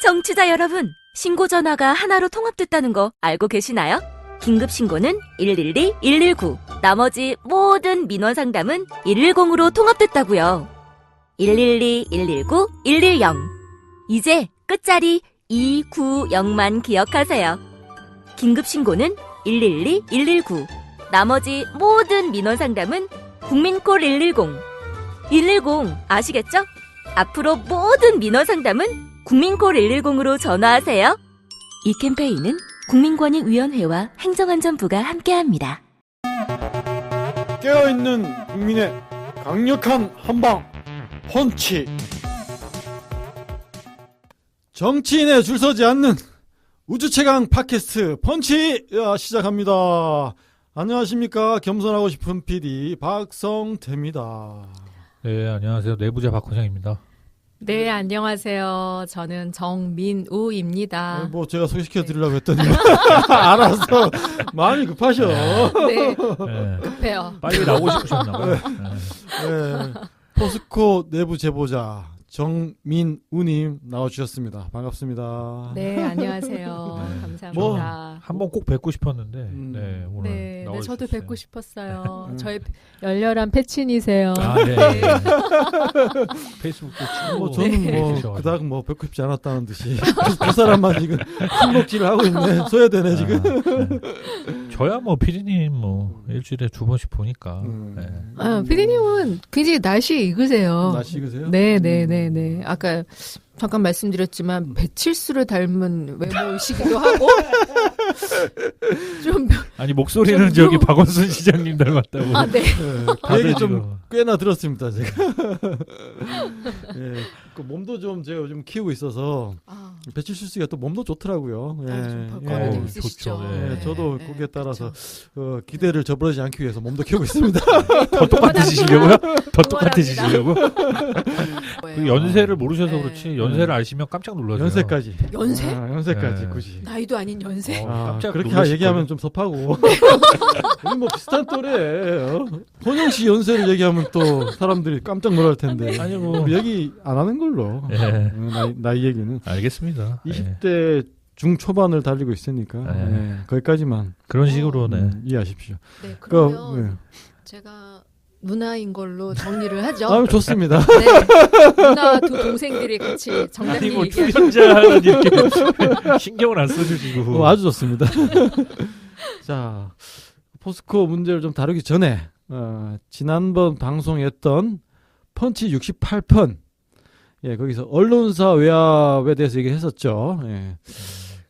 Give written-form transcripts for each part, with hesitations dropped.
청취자 여러분, 신고 전화가 하나로 통합됐다는 거 알고 계시나요? 긴급 신고는 112, 119, 나머지 모든 민원 상담은 110으로 통합됐다고요. 112, 119, 110. 이제 끝자리 290만 기억하세요. 긴급 신고는 112, 119, 나머지 모든 민원 상담은 국민콜 110. 110 아시겠죠? 앞으로 모든 민원 상담은 국민콜 110으로 전화하세요. 이 캠페인은 국민권익위원회와 행정안전부가 함께합니다. 깨어있는 국민의 강력한 한방 펀치. 정치인에 줄서지 않는 우주최강 팟캐스트 펀치 시작합니다. 안녕하십니까. 겸손하고 싶은 PD 박성태입니다. 네, 안녕하세요. 내부자 박호장입니다. 네, 안녕하세요. 저는 정민우입니다. 뭐 제가 소개시켜드리려고 했더니 알아서 많이 급하셔. 네, 네, 급해요. 빨리 나오고 싶으셨나 봐요. 네. 포스코 내부 제보자 정민우님 나와주셨습니다. 반갑습니다. 네, 안녕하세요. 네. 감사합니다. 한번 꼭 뵙고 싶었는데, 네, 오늘 네, 나와주셨어요. 저도 뵙고 싶었어요. 저희 열렬한 패친이세요. 아, 네. 페이스북도 치고. 뭐 저는 뭐 그러셔가지고. 그닥 뭐 뵙고 싶지 않았다는 듯이 그 사람만 지금 손목질을 하고 있네. 소외되네 지금. 네. 저야 뭐 피디님 뭐 일주일에 2번씩 보니까. 네. 피디님은 굉장히 날씨 익으세요. 날씨 익으세요? 네. 아까 잠깐 말씀드렸지만 배칠수를 닮은 외모이시기도 하고 좀 아니 목소리는 좀- 저기 박원순 시장님 닮았다고. 아, 네. 그 얘기 다들 좀 지금. 꽤나 들었습니다 제가. 예, 그 몸도 좀 제가 요즘 키우고 있어서 아, 배칠수 씨가 또 몸도 좋더라고요. 예, 좀 예. 벌거리도 어, 있으시죠. 좋죠. 예, 저도 네, 거기에 따라서 그렇죠. 기대를 저버리지 않기 위해서 몸도 키우고 있습니다. 더 똑같으시려고요? 더 똑같으시려고? 그 뭐예요? 연세를 모르셔서 네. 그렇지 연세를 아시면 깜짝 놀라세요. 연세까지. 연세? 연세까지 네. 굳이. 나이도 아닌 연세? 깜짝 그렇게 놀라실 얘기하면 좀 섭하고. 우리 뭐 비슷한 또래예요. 혼영 씨 연세를 얘기하면 또 사람들이 깜짝 놀랄 텐데. 아니, 뭐. 우리 얘기 안 하는 걸로. 네. 나이 얘기는. 알겠습니다. 네. 20대 중초반을 달리고 있으니까 네. 거기까지만 그런 식으로 네. 이해하십시오. 네, 그, 그러면 제가 누나인 걸로 정리를 하죠. 좋습니다. 네, 누나 두 동생들이 같이 아니 정답이 뭐 얘기하죠. 출연자는 이렇게 신경을 안 써주시고 아주 좋습니다. 자, 포스코 문제를 좀 다루기 전에 지난번 방송에 했던 펀치 68편 거기서 언론사 외압에 대해서 얘기했었죠.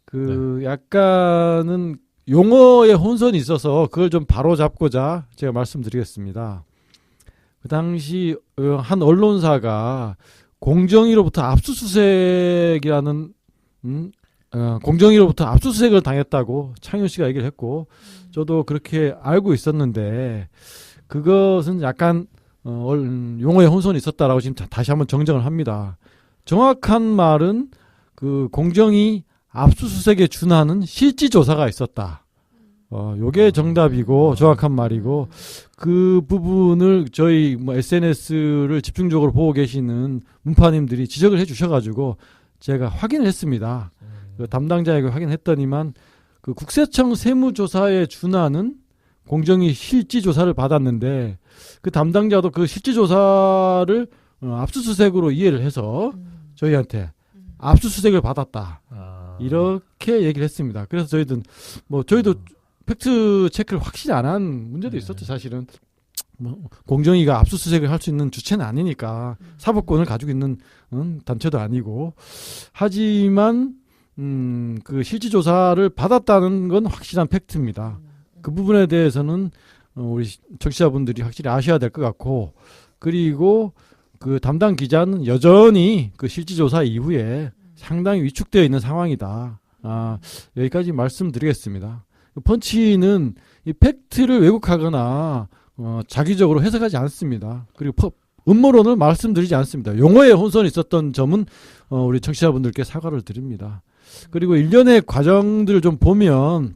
그 약간은 용어의 혼선이 있어서 그걸 좀 바로잡고자 제가 말씀드리겠습니다. 그 당시 한 언론사가 공정위로부터 압수수색이라는 공정위로부터 압수수색을 당했다고 창윤 씨가 얘기를 했고 저도 그렇게 알고 있었는데 그것은 약간 용어의 혼선이 있었다라고 지금 다시 한번 정정을 합니다. 정확한 말은 그 공정위 압수수색에 준하는 실지조사가 있었다. 요게 정답이고 정확한 말이고 그 부분을 저희 뭐 SNS를 집중적으로 보고 계시는 문파님들이 지적을 해주셔가지고 제가 확인을 했습니다. 그 담당자에게 확인했더니만 그 국세청 세무조사에 준하는 공정위 실지조사를 받았는데 그 담당자도 그 실지조사를 압수수색으로 이해를 해서 저희한테 압수수색을 받았다. 이렇게 얘기를 했습니다. 그래서 저희도 팩트 체크를 확실히 안 한 문제도 있었죠. 사실은 뭐 공정위가 압수수색을 할 수 있는 주체는 아니니까 사법권을 가지고 있는 단체도 아니고 하지만 그 실지조사를 받았다는 건 확실한 팩트입니다. 그 부분에 대해서는 우리 청취자분들이 확실히 아셔야 될 것 같고 그리고 그 담당 기자는 여전히 그 실지조사 이후에 상당히 위축되어 있는 상황이다. 여기까지 말씀드리겠습니다. 펀치는 이 팩트를 왜곡하거나 자기적으로 해석하지 않습니다. 그리고 음모론을 말씀드리지 않습니다. 용어의 혼선이 있었던 점은 우리 청취자분들께 사과를 드립니다. 그리고 일련의 과정들을 좀 보면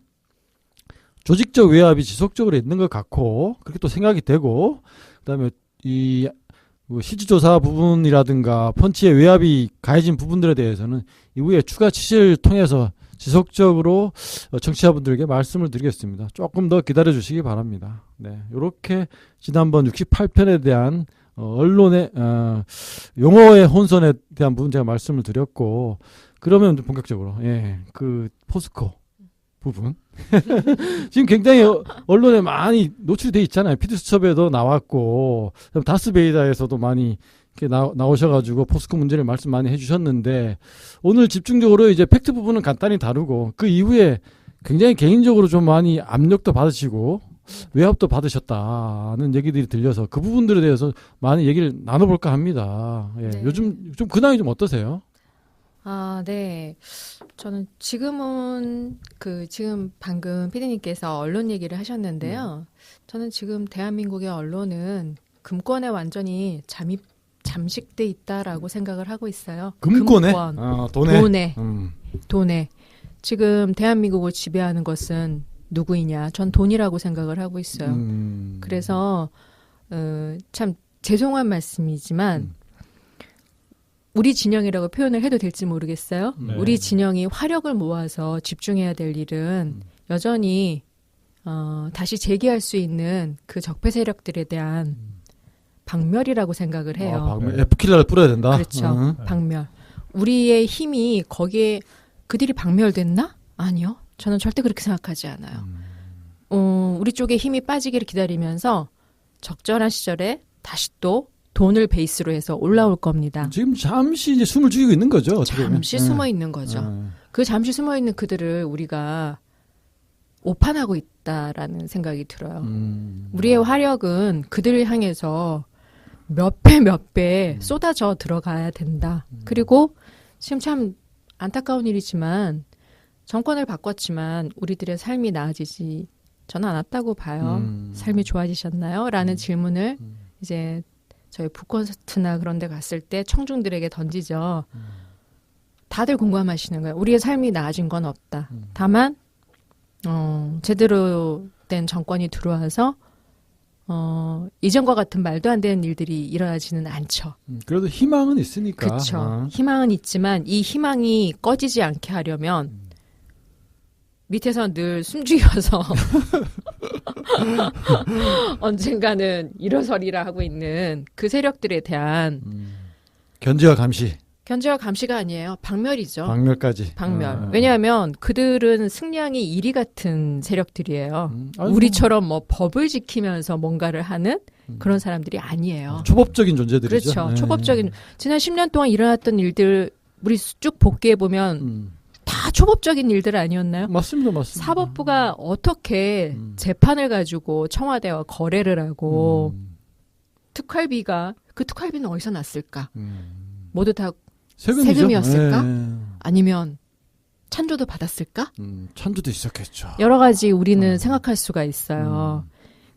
조직적 외압이 지속적으로 있는 것 같고 그렇게 또 생각이 되고 그다음에 이 뭐 실질조사 부분이라든가 펀치의 외압이 가해진 부분들에 대해서는 이후에 추가 취재를 통해서 지속적으로 청취자분들에게 말씀을 드리겠습니다. 조금 더 기다려 주시기 바랍니다. 네, 이렇게 지난번 68편에 대한 언론의 용어의 혼선에 대한 부분 제가 말씀을 드렸고, 그러면 본격적으로 그 포스코 부분 지금 굉장히 언론에 많이 노출이 돼 있잖아요. 피드수첩에도 나왔고 다스베이다에서도 많이 이렇게 나오셔가지고 포스코 문제를 말씀 많이 해주셨는데, 오늘 집중적으로 이제 팩트 부분은 간단히 다루고 그 이후에 굉장히 개인적으로 좀 많이 압력도 받으시고 외압도 받으셨다는 얘기들이 들려서 그 부분들에 대해서 많이 얘기를 나눠볼까 합니다. 네. 요즘 좀 근황이 좀 어떠세요? 네. 저는 지금은 지금 방금 피디님께서 언론 얘기를 하셨는데요. 저는 지금 대한민국의 언론은 금권에 완전히 잠식돼 있다라고 생각을 하고 있어요. 금권에? 금권. 돈에. 돈에. 지금 대한민국을 지배하는 것은 누구이냐? 전 돈이라고 생각을 하고 있어요. 그래서 참 죄송한 말씀이지만 우리 진영이라고 표현을 해도 될지 모르겠어요. 네. 우리 진영이 화력을 모아서 집중해야 될 일은 여전히 다시 재기할 수 있는 그 적폐 세력들에 대한 박멸이라고 생각을 해요. F킬러를 뿌려야 된다. 그렇죠. 박멸. 우리의 힘이 거기에 그들이 박멸됐나? 아니요. 저는 절대 그렇게 생각하지 않아요. 우리 쪽에 힘이 빠지기를 기다리면서 적절한 시절에 다시 또 돈을 베이스로 해서 올라올 겁니다. 지금 잠시 이제 숨을 죽이고 있는 거죠. 잠시 숨어 있는 거죠. 그 잠시 숨어 있는 그들을 우리가 오판하고 있다라는 생각이 들어요. 우리의 화력은 그들을 향해서 몇 배 쏟아져 들어가야 된다. 그리고 지금 참 안타까운 일이지만 정권을 바꿨지만 우리들의 삶이 나아지지 저는 않았다고 봐요. 삶이 좋아지셨나요? 라는 질문을 이제 저희 북콘서트나 그런 데 갔을 때 청중들에게 던지죠. 다들 공감하시는 거예요. 우리의 삶이 나아진 건 없다. 다만 제대로 된 정권이 들어와서 이전과 같은 말도 안 되는 일들이 일어나지는 않죠. 그래도 희망은 있으니까. 그렇죠. 희망은 있지만 이 희망이 꺼지지 않게 하려면 밑에서 늘 숨죽여서 언젠가는 일어서리라 하고 있는 그 세력들에 대한 견제와 감시. 견제와 감시가 아니에요. 박멸이죠. 박멸까지. 박멸. 왜냐하면 그들은 승량이 1위 같은 세력들이에요. 아이고. 우리처럼 뭐 법을 지키면서 뭔가를 하는 그런 사람들이 아니에요. 초법적인 존재들이죠. 그렇죠. 초법적인. 지난 10년 동안 일어났던 일들 우리 쭉 복귀해 보면 다 초법적인 일들 아니었나요? 맞습니다. 사법부가 어떻게 재판을 가지고 청와대와 거래를 하고 특활비가 그 특활비는 어디서 났을까? 모두 다 세금이었을까? 아니면 찬조도 받았을까? 찬조도 있었겠죠. 여러 가지 우리는 생각할 수가 있어요.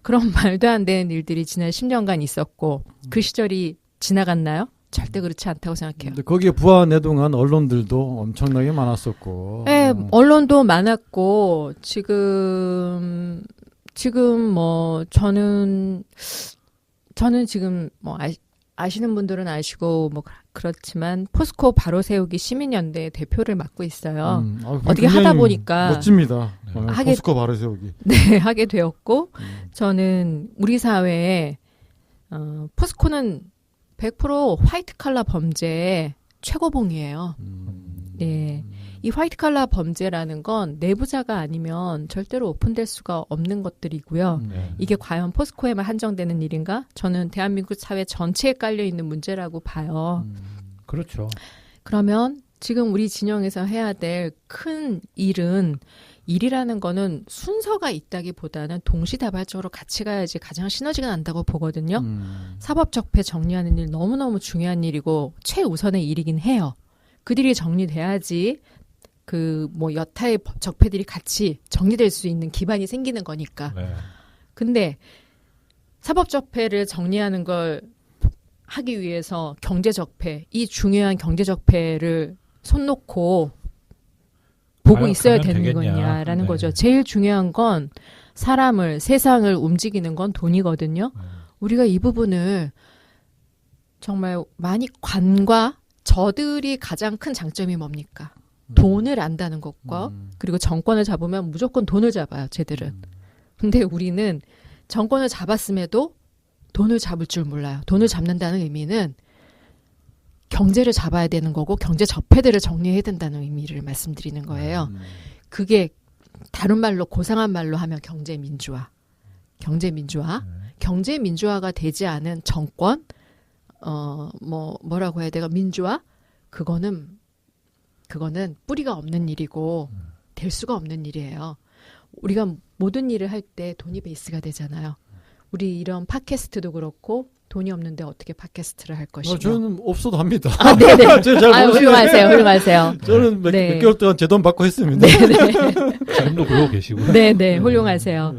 그런 말도 안 되는 일들이 지난 10년간 있었고 그 시절이 지나갔나요? 절대 그렇지 않다고 생각해요. 근데 거기에 부안해동한 언론들도 엄청나게 많았었고. 네, 언론도 많았고 지금 뭐 저는 지금 뭐 아시는 분들은 아시고 뭐 그렇지만 포스코 바로 세우기 시민연대 대표를 맡고 있어요. 어떻게 하다 보니까 멋집니다. 포스코 바로 세우기. 네, 하게 되었고 저는 우리 사회에 포스코는 100% 화이트 칼라 범죄의 최고봉이에요. 네. 이 화이트 칼라 범죄라는 건 내부자가 아니면 절대로 오픈될 수가 없는 것들이고요. 이게 과연 포스코에만 한정되는 일인가? 저는 대한민국 사회 전체에 깔려 있는 문제라고 봐요. 그렇죠. 그러면 지금 우리 진영에서 해야 될 큰 일이라는 거는 순서가 있다기보다는 동시다발적으로 같이 가야지 가장 시너지가 난다고 보거든요. 사법적폐 정리하는 일 너무너무 중요한 일이고 최우선의 일이긴 해요. 그들이 정리돼야지 그 뭐 여타의 적폐들이 같이 정리될 수 있는 기반이 생기는 거니까. 네. 근데 사법적폐를 정리하는 걸 하기 위해서 경제적폐, 이 중요한 경제적폐를 손 놓고 보고 있어야 되는 거냐라는 거죠. 제일 중요한 건 세상을 움직이는 건 돈이거든요. 우리가 이 부분을 정말 많이 관과 저들이 가장 큰 장점이 뭡니까? 돈을 안다는 것과 그리고 정권을 잡으면 무조건 돈을 잡아요. 쟤들은. 근데 우리는 정권을 잡았음에도 돈을 잡을 줄 몰라요. 돈을 잡는다는 의미는 경제를 잡아야 되는 거고 경제 적폐들을 정리해야 된다는 의미를 말씀드리는 거예요. 그게 다른 말로 고상한 말로 하면 경제 민주화. 경제 민주화가 되지 않은 정권 뭐라고 해야 돼요? 민주화? 그거는 뿌리가 없는 일이고 될 수가 없는 일이에요. 우리가 모든 일을 할 때 돈이 베이스가 되잖아요. 우리 이런 팟캐스트도 그렇고 돈이 없는데 어떻게 팟캐스트를 할 것이며. 저는 없어도 합니다. 아, 네네. 잘 모르시네. 훌륭하세요. 저는 몇 개월 동안 제 돈 받고 했습니다. 네네. 지금도 그러고 계시고요. 네네. 훌륭하세요.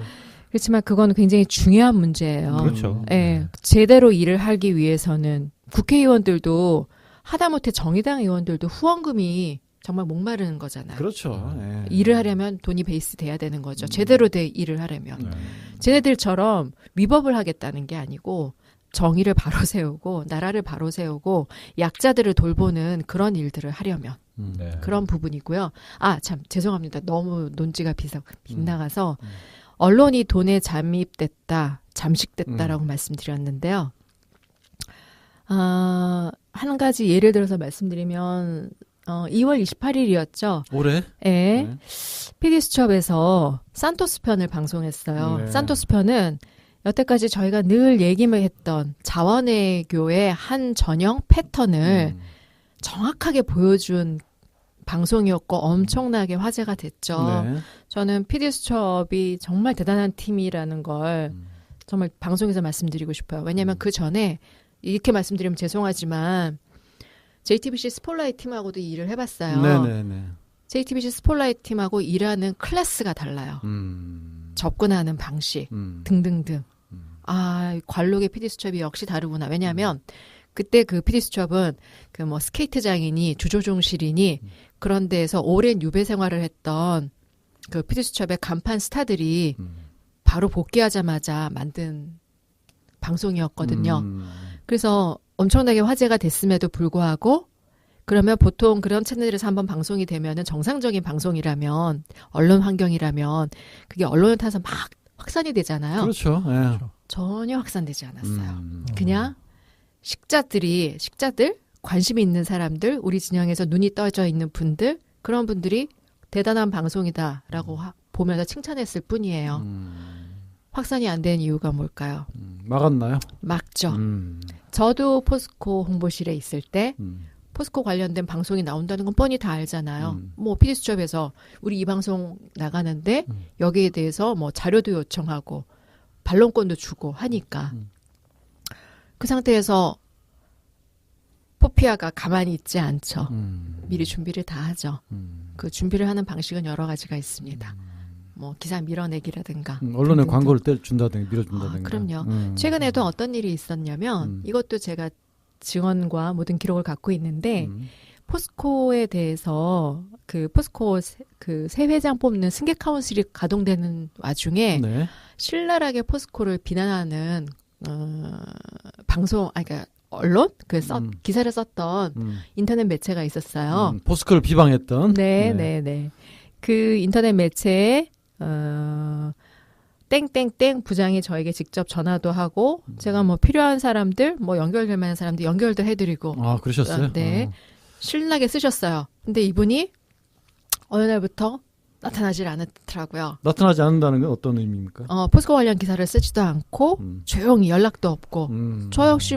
그렇지만 그건 굉장히 중요한 문제예요. 그렇죠. 네. 제대로 일을 하기 위해서는 국회의원들도 하다못해 정의당 의원들도 후원금이 정말 목마르는 거잖아요. 그렇죠. 예. 일을 하려면 돈이 베이스 돼야 되는 거죠. 제대로 일을 하려면. 쟤네들처럼 위법을 하겠다는 게 아니고 정의를 바로 세우고 나라를 바로 세우고 약자들을 돌보는 그런 일들을 하려면 네. 그런 부분이고요. 아, 참 죄송합니다. 너무 논지가 빗나가서 언론이 돈에 잠식됐다라고 말씀드렸는데요. 한 가지 예를 들어서 말씀드리면 2월 28일이었죠. 올해? 네. PD수첩에서 산토스 편을 방송했어요. 네. 산토스 편은 여태까지 저희가 늘 얘기만 했던 자원외교의 한 전형 패턴을 정확하게 보여준 방송이었고 엄청나게 화제가 됐죠. 네. 저는 PD수첩이 정말 대단한 팀이라는 걸 정말 방송에서 말씀드리고 싶어요. 왜냐하면 그 전에 이렇게 말씀드리면 죄송하지만 JTBC 스폴라이트 팀하고도 일을 해봤어요. 네네네. JTBC 스폴라이트 팀하고 일하는 클래스가 달라요. 접근하는 방식 등등등. 아, 관록의 PD수첩이 역시 다르구나. 왜냐하면 그때 그 PD수첩은 그 뭐 스케이트장이니 주조종실이니 그런 데에서 오랜 유배 생활을 했던 그 PD수첩의 간판 스타들이 바로 복귀하자마자 만든 방송이었거든요. 그래서 엄청나게 화제가 됐음에도 불구하고 그러면 보통 그런 채널에서 한번 방송이 되면은 정상적인 방송이라면 언론 환경이라면 그게 언론을 타서 막 확산이 되잖아요. 그렇죠. 예. 전혀 확산되지 않았어요. 그냥 식자들, 관심이 있는 사람들, 우리 진영에서 눈이 떠져 있는 분들, 그런 분들이 대단한 방송이다라고 보면서 칭찬했을 뿐이에요. 확산이 안 된 이유가 뭘까요? 막았나요? 막죠. 저도 포스코 홍보실에 있을 때 포스코 관련된 방송이 나온다는 건 뻔히 다 알잖아요. 뭐 PD수첩에서 우리 이 방송 나가는데 여기에 대해서 뭐 자료도 요청하고 반론권도 주고 하니까 그 상태에서 포피아가 가만히 있지 않죠. 미리 준비를 다 하죠. 그 준비를 하는 방식은 여러 가지가 있습니다. 뭐 기사 밀어내기라든가 언론에 광고를 준다든가 밀어준다든가. 아, 그럼요. 최근에도 어떤 일이 있었냐면 이것도 제가 증언과 모든 기록을 갖고 있는데 포스코에 대해서 그 포스코 그 새 회장 뽑는 승객 카운슬이 가동되는 와중에 네. 신랄하게 포스코를 비난하는 그러니까 언론 기사를 썼던 인터넷 매체가 있었어요. 포스코를 비방했던. 네. 그 인터넷 매체에 땡땡땡 부장이 저에게 직접 전화도 하고 제가 뭐 필요한 사람들 뭐 연결될 만한 사람들 연결도 해드리고 아, 그러셨어요? 네. 신나게 쓰셨어요. 근데 이분이 어느 날부터 나타나질 않더라고요. 나타나지 않는다는 건 어떤 의미입니까? 포스코 관련 기사를 쓰지도 않고 조용히 연락도 없고 저 역시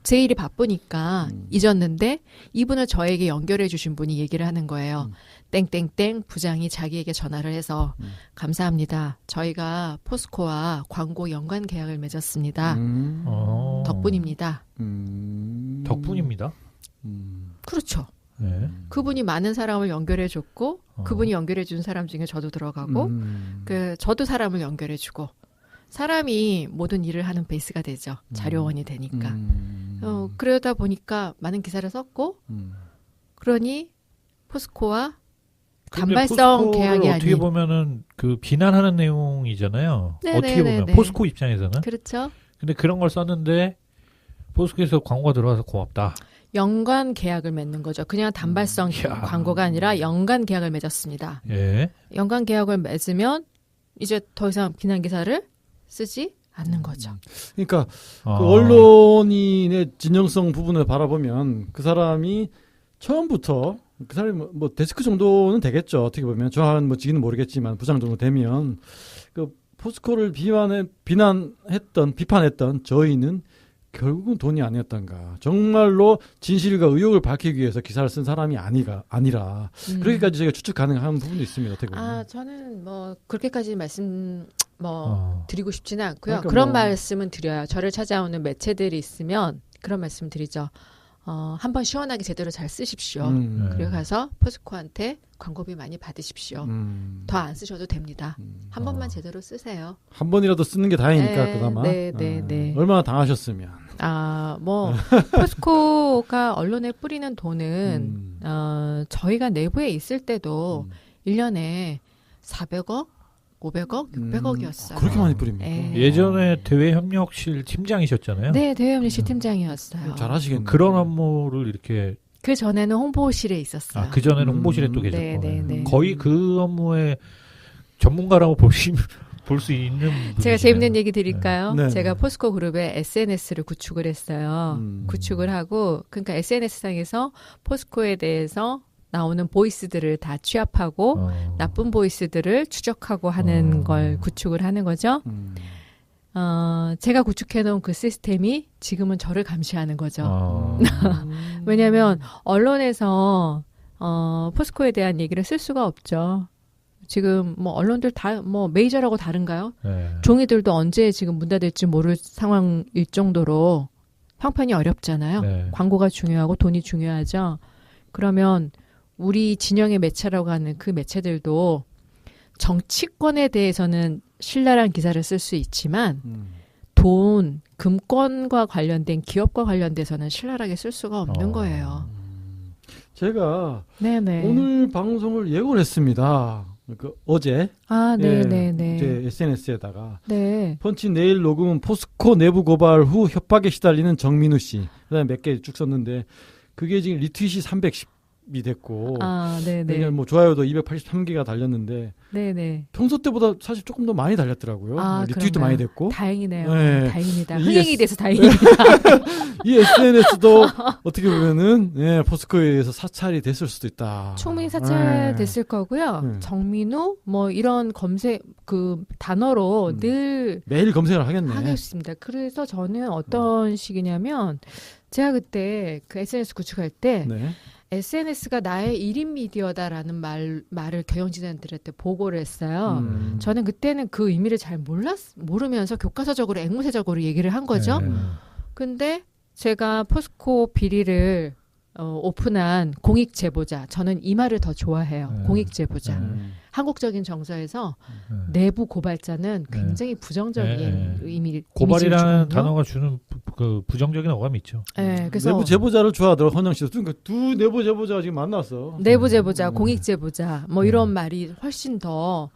제 일이 바쁘니까 잊었는데 이분을 저에게 연결해 주신 분이 얘기를 하는 거예요. 땡땡땡 부장이 자기에게 전화를 해서 감사합니다. 저희가 포스코와 광고 연관 계약을 맺었습니다. 덕분입니다. 덕분입니다. 그렇죠. 네. 그분이 많은 사람을 연결해 줬고 그분이 연결해 준 사람 중에 저도 들어가고 저도 사람을 연결해 주고 사람이 모든 일을 하는 베이스가 되죠. 자료원이 되니까. 그러다 보니까 많은 기사를 썼고 그러니 포스코와 단발성 계약이 어떻게 아닌 보면은 그 비난하는 내용이잖아요. 네네네네. 어떻게 보면 포스코 입장에서는. 그렇죠. 근데 그런 걸 썼는데 포스코에서 광고가 들어와서 고맙다. 연간 계약을 맺는 거죠. 그냥 단발성 이야. 광고가 아니라 연간 계약을 맺었습니다. 예. 연간 계약을 맺으면 이제 더 이상 비난 기사를 쓰지 않는 거죠. 그러니까 그 아. 언론인의 진정성 부분을 바라보면 그 사람이 처음부터 그 사람이 뭐 데스크 정도는 되겠죠. 어떻게 보면 저한 뭐 지금은 모르겠지만 부장 정도 되면 그 포스코를 비판했던 저희는 결국은 돈이 아니었던가. 정말로 진실과 의혹을 밝히기 위해서 기사를 쓴 사람이 아니라 그렇게까지 저희가 추측 가능한 부분도 있습니다. 어떻게 보면. 저는 뭐 그렇게까지 말씀 드리고 싶지는 않고요. 그러니까 그런 뭐. 말씀은 드려요. 저를 찾아오는 매체들이 있으면 그런 말씀 드리죠. 한번 시원하게 제대로 잘 쓰십시오. 그리고 가서 포스코한테 광고비 많이 받으십시오. 더 안 쓰셔도 됩니다. 한 번만 제대로 쓰세요. 한 번이라도 쓰는 게 다행이니까 네, 그나마. 네. 얼마나 당하셨으면. 뭐 포스코가 언론에 뿌리는 돈은 저희가 내부에 있을 때도 1년에 400억, 500억, 600억이었어요. 그렇게 많이 뿌립니까? 예전에 대외협력실 팀장이셨잖아요. 네, 대외협력실 팀장이었어요. 잘하시겠네요. 그런 업무를 이렇게 그 전에는 홍보실에 있었어요. 그 전에는 홍보실에 또 계셨고 네. 거의 그 업무의 전문가라고 볼 수 있는 분이시네요. 제가 재밌는 얘기 드릴까요? 네. 제가 포스코 그룹의 SNS를 구축을 했어요. 구축을 하고 그러니까 SNS상에서 포스코에 대해서 나오는 보이스들을 다 취합하고 나쁜 보이스들을 추적하고 하는 걸 구축을 하는 거죠. 제가 구축해놓은 그 시스템이 지금은 저를 감시하는 거죠. 왜냐하면 언론에서 포스코에 대한 얘기를 쓸 수가 없죠. 지금 뭐 언론들 다 뭐 메이저라고 다른가요? 네. 종이들도 언제 지금 문 닫을지 모를 상황일 정도로 형편이 어렵잖아요. 네. 광고가 중요하고 돈이 중요하죠. 그러면 우리 진영의 매체라고 하는 그 매체들도 정치권에 대해서는 신랄한 기사를 쓸 수 있지만 돈, 금권과 관련된 기업과 관련돼서는 신랄하게 쓸 수가 없는 거예요. 제가 네네. 오늘 방송을 예고를 했습니다. 어제 네네네. 제 SNS에다가 네. 펀치 내일 녹음은 포스코 내부 고발 후 협박에 시달리는 정민우 씨. 그다음에 몇 개 쭉 썼는데 그게 지금 리트윗이 310이 됐고 네네. 뭐 좋아요도 283개가 달렸는데 네네. 평소 때보다 사실 조금 더 많이 달렸더라고요. 리트윗도 그런가요? 많이 됐고. 다행이네요. 네. 다행입니다. 이 흥행이 돼서 다행입니다. 이 SNS도 어떻게 보면은 포스코에 의해서 사찰이 됐을 수도 있다. 충분히 사찰됐을 네. 거고요. 네. 정민우 뭐 이런 검색 그 단어로 늘 매일 검색을 하겠네. 하겠습니다. 그래서 저는 어떤 식이냐면 제가 그때 그 SNS 구축할 때 네. SNS가 나의 1인 미디어다라는 말을 경영진들한테 보고를 했어요. 저는 그때는 그 의미를 잘 모르면서 교과서적으로 앵무새적으로 얘기를 한 거죠. 네. 근데 제가 포스코 비리를 오픈한 공익 제보자, 저는 이 말을 더 좋아해요. 공익 제보자. 한국적인 정서에서 내부 고발자는 굉장히 부정적인 의미. 고발이라는 단어가 주는 그 부정적인 어감이 있죠. 네, 그래서 내부 제보자를 좋아하더라고 헌영 씨도. 그러니까 두 내부 제보자가 지금 만났어. 내부 제보자, 공익 제보자, 뭐 이런 말이 훨씬 더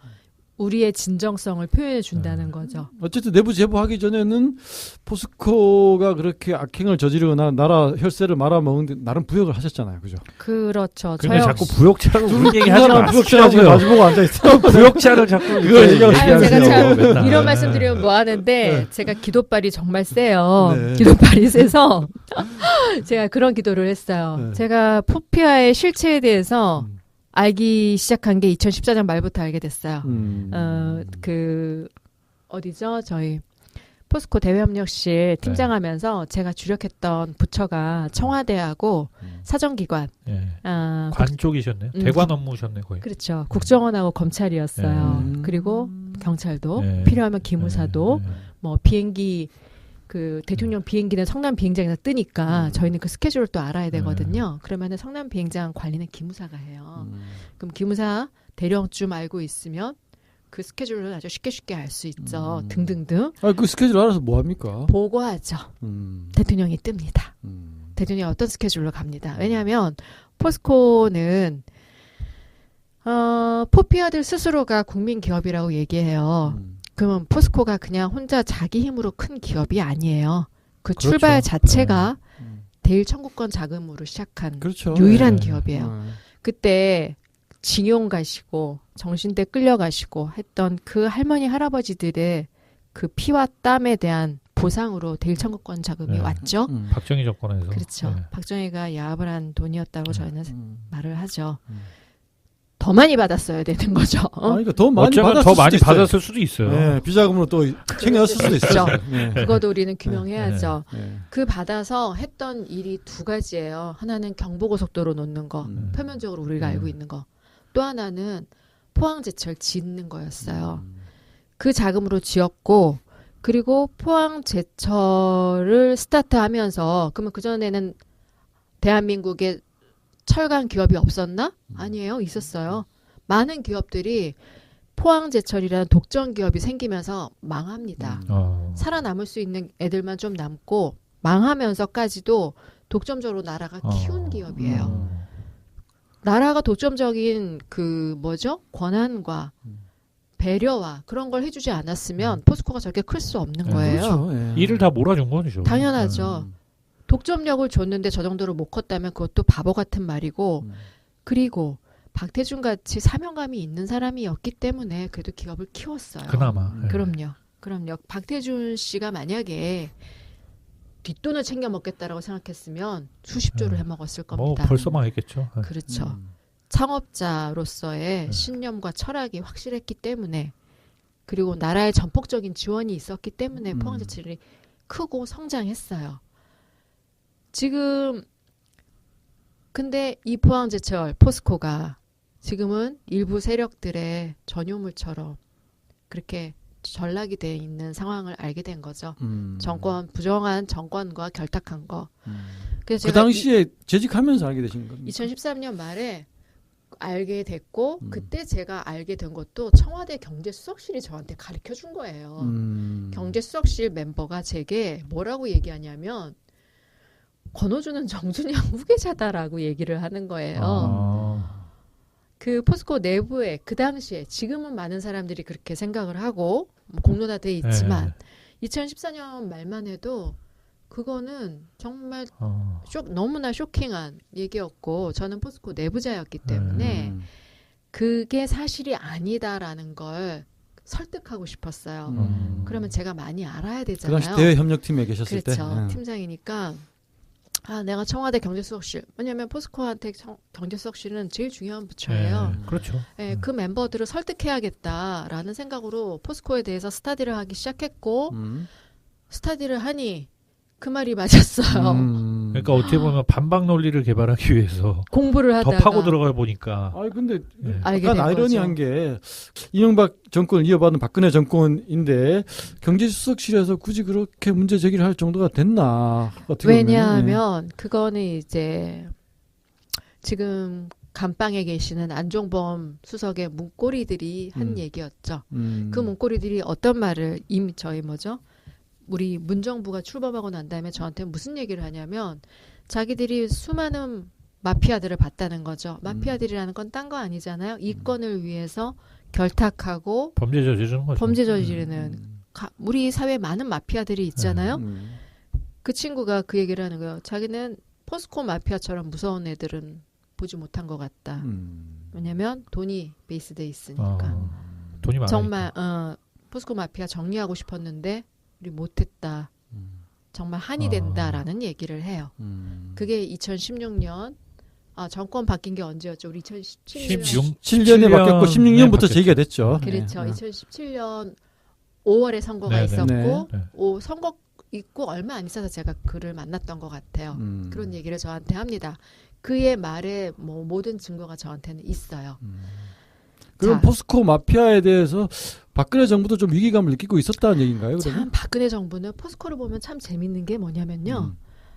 우리의 진정성을 표현해 준다는 거죠. 어쨌든 내부 제보하기 전에는 포스코가 그렇게 악행을 저지르거나 나라 혈세를 말아먹는데 나름 부역을 하셨잖아요, 그죠? 그렇죠. 근데 저 자꾸 부역자로 우리 얘기 두 하지 사람 부역자가 지금 마시라고요. 마주보고 앉아 있어. 부역자를 자꾸 그걸 얘기하세요. 제가 참 맨날. 이런 말씀 드리면 뭐 하는데 제가 기도발이 정말 세요. 네. 기도발이 세서 제가 그런 기도를 했어요. 네. 제가 포피아의 실체에 대해서 알기 시작한 게 2014년 말부터 알게 됐어요. 어디죠? 저희 포스코 대외협력실 팀장하면서 제가 주력했던 부처가 청와대하고 사정기관, 관 쪽이셨네요. 대관 업무셨네 거의. 그렇죠. 국정원하고 검찰이었어요. 그리고 경찰도 필요하면 기무사도 뭐 비행기 그 대통령 비행기는 성남 비행장에서 뜨니까 저희는 그 스케줄을 또 알아야 되거든요. 그러면은 성남 비행장 관리는 기무사가 해요. 그럼 기무사 대령쯤 알고 있으면 그 스케줄을 아주 쉽게 알 수 있죠. 등등등. 그 스케줄 알아서 뭐 합니까? 보고하죠. 대통령이 뜹니다. 대통령이 어떤 스케줄로 갑니다. 왜냐하면 포스코는 포피아들 스스로가 국민 기업이라고 얘기해요. 그러면 포스코가 그냥 혼자 자기 힘으로 큰 기업이 아니에요. 그 그렇죠. 출발 자체가 음. 대일 청구권 자금으로 시작한 그렇죠. 유일한 네. 기업이에요. 그때 징용 가시고 정신대 끌려가시고 했던 그 할머니 할아버지들의 그 피와 땀에 대한 보상으로 대일 청구권 자금이 네. 왔죠. 박정희 정권에서. 그렇죠. 네. 박정희가 야합을 한 돈이었다고 저희는 음. 말을 하죠. 음. 더 많이 받았어야 되는 거죠. 그러니까 더 많이 어쩌면 받았을 더 많이 수도 있어요. 받았을 수도 있어요. 네, 비자금으로 또 챙겼을 수도 있어요. 그렇죠. 네. 그것도 우리는 규명해야죠. 네. 그 받아서 했던 일이 두 가지예요. 하나는 경부고속도로 놓는 거, 표면적으로 우리가 알고 있는 거. 또 하나는 포항제철 짓는 거였어요. 그 자금으로 지었고, 그리고 포항제철을 스타트하면서, 그러면 그전에는 대한민국에 철강 기업이 없었나? 아니에요. 있었어요. 많은 기업들이 포항제철이라는 독점 기업이 생기면서 망합니다. 살아남을 수 있는 애들만 좀 남고 망하면서까지도 독점적으로 나라가 키운 기업이에요. 나라가 독점적인 그 뭐죠? 권한과 배려와 그런 걸 해주지 않았으면 포스코가 저렇게 클 수 없는 거예요. 그렇죠. 예. 일을 다 몰아준 거죠. 당연하죠. 독점력을 줬는데 저 정도로 못 컸다면 그것도 바보 같은 말이고, 그리고 박태준 같이 사명감이 있는 사람이었기 때문에 그래도 기업을 키웠어요. 그나마. 예. 그럼요. 박태준 씨가 만약에 뒷돈을 챙겨 먹겠다라고 생각했으면 수십조를 해먹었을 뭐 겁니다. 벌써 망했겠죠. 예. 그렇죠. 창업자로서의 신념과 철학이 확실했기 때문에, 그리고 나라의 전폭적인 지원이 있었기 때문에 포항제철이 크고 성장했어요. 지금 근데 이 포항제철 포스코가 지금은 일부 세력들의 전유물처럼 그렇게 전락이 돼 있는 상황을 알게 된 거죠. 부정한 정권과 결탁한 거. 그래서 그 제가 당시에 재직하면서 알게 되신 겁니다. 2013년 말에 알게 됐고, 그때 제가 알게 된 것도 청와대 경제수석실이 저한테 가르쳐 준 거예요. 경제수석실 멤버가 제게 뭐라고 얘기하냐면, 권오주는 정준영 후계자다라고 얘기를 하는 거예요. 그 포스코 내부에 그 당시에, 지금은 많은 사람들이 그렇게 생각을 하고 공론화돼 있지만 2014년 말만 해도 그거는 정말 너무나 쇼킹한 얘기였고, 저는 포스코 내부자였기 때문에 그게 사실이 아니다라는 걸 설득하고 싶었어요. 그러면 제가 많이 알아야 그 되잖아요. 당시 대외협력팀에 계셨을 때. 그렇죠. 팀장이니까 내가 청와대 경제수석실, 왜냐하면 포스코한테 경제수석실은 제일 중요한 부처예요. 그렇죠. 네, 그 멤버들을 설득해야겠다라는 생각으로 포스코에 대해서 스타디를 하기 시작했고, 스타디를 하니 그 말이 맞았어요. 그러니까 어떻게 보면 반박 논리를 개발하기 위해서 공부를 더 하다가 파고 들어가 보니까. 근데 알게 약간 된 아이러니한 거죠. 게 이명박 정권을 이어받은 박근혜 정권인데 경제수석실에서 굳이 그렇게 문제 제기를 할 정도가 됐나? 어떻게 보면. 왜냐하면 그거는 이제 지금 감방에 계시는 안종범 수석의 문고리들이 한 얘기였죠. 그 문고리들이 어떤 말을 이미 우리 문정부가 출범하고 난 다음에 저한테 무슨 얘기를 하냐면, 자기들이 수많은 마피아들을 봤다는 거죠. 마피아들이라는 건 딴 거 아니잖아요. 이권을 위해서 결탁하고 범죄 저지르는 거죠. 범죄 저지르는 우리 사회에 많은 마피아들이 있잖아요. 그 친구가 그 얘기를 하는 거예요. 자기는 포스코 마피아처럼 무서운 애들은 보지 못한 것 같다. 왜냐면 돈이 베이스돼 있으니까. 돈이 많으니까. 정말 포스코 마피아 정리하고 싶었는데 우리 못했다. 정말 한이 된다라는 얘기를 해요. 그게 2016년 정권 바뀐 게 언제였죠? 우리 2017년 7년에 바뀌었고 16년부터 제기가 됐죠. 그렇죠. 2017년 5월에 선거가 네네. 있었고 네. 선거 있고 얼마 안 있어서 제가 그를 만났던 것 같아요. 그런 얘기를 저한테 합니다. 그의 말에 모든 증거가 저한테는 있어요. 그럼 자. 포스코 마피아에 대해서 박근혜 정부도 좀 위기감을 느끼고 있었다는 얘기인가요? 참 박근혜 정부는 포스코를 보면 참 재밌는 게 뭐냐면요.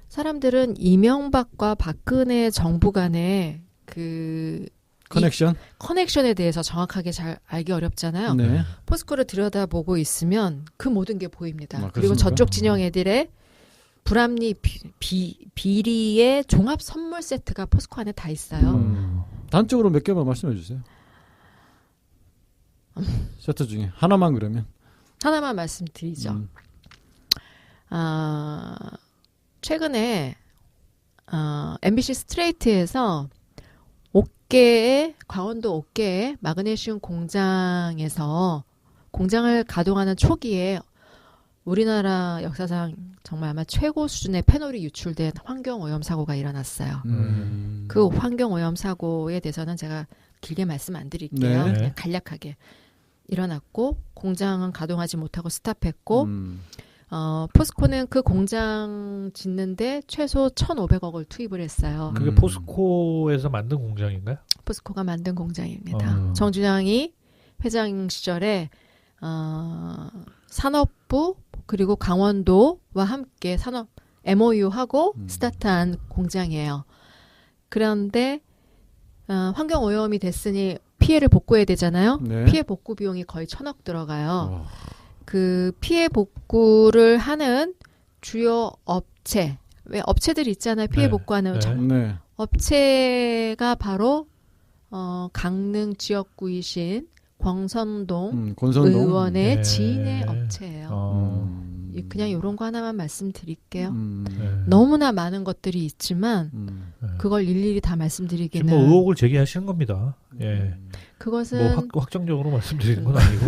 사람들은 이명박과 박근혜 정부 간의 그 커넥션에 대해서 정확하게 잘 알기 어렵잖아요. 네. 포스코를 들여다보고 있으면 그 모든 게 보입니다. 그리고 그렇습니까? 저쪽 진영 애들의 불합리 비리의 종합 선물 세트가 포스코 안에 다 있어요. 단적으로 몇 개만 말씀해 주세요. 세트 중에 하나만 그러면. 하나만 말씀드리죠. 최근에 MBC 스트레이트에서 강원도 옥계의 마그네슘 공장에서 공장을 가동하는 초기에 우리나라 역사상 정말 아마 최고 수준의 페놀이 유출된 환경오염 사고가 일어났어요. 그 환경오염 사고에 대해서는 제가 길게 말씀 안 드릴게요. 네. 그냥 간략하게 일어났고 공장은 가동하지 못하고 스탑했고 포스코는 그 공장 짓는데 최소 1,500억을 투입을 했어요. 그게 포스코에서 만든 공장인가요? 포스코가 만든 공장입니다. 정준영이 회장 시절에 산업부 그리고 강원도와 함께 산업 MOU하고 스타트한 공장이에요. 그런데 환경오염이 됐으니 피해를 복구해야 되잖아요. 네. 피해 복구 비용이 거의 1,000억 들어가요. 그 피해 복구를 하는 주요 업체, 왜 업체들 있잖아요. 피해 네. 복구하는 네. 네. 업체가 바로 강릉 지역구이신 광선동 권선동 의원의 네. 지인의 업체예요. 그냥 이런 거 하나만 말씀드릴게요. 네. 너무나 많은 것들이 있지만 네. 그걸 일일이 다 지금 말씀드리기는 뭐 의혹을 제기하시는 겁니다. 예. 그것은 뭐 확정적으로 말씀드리는 건 아니고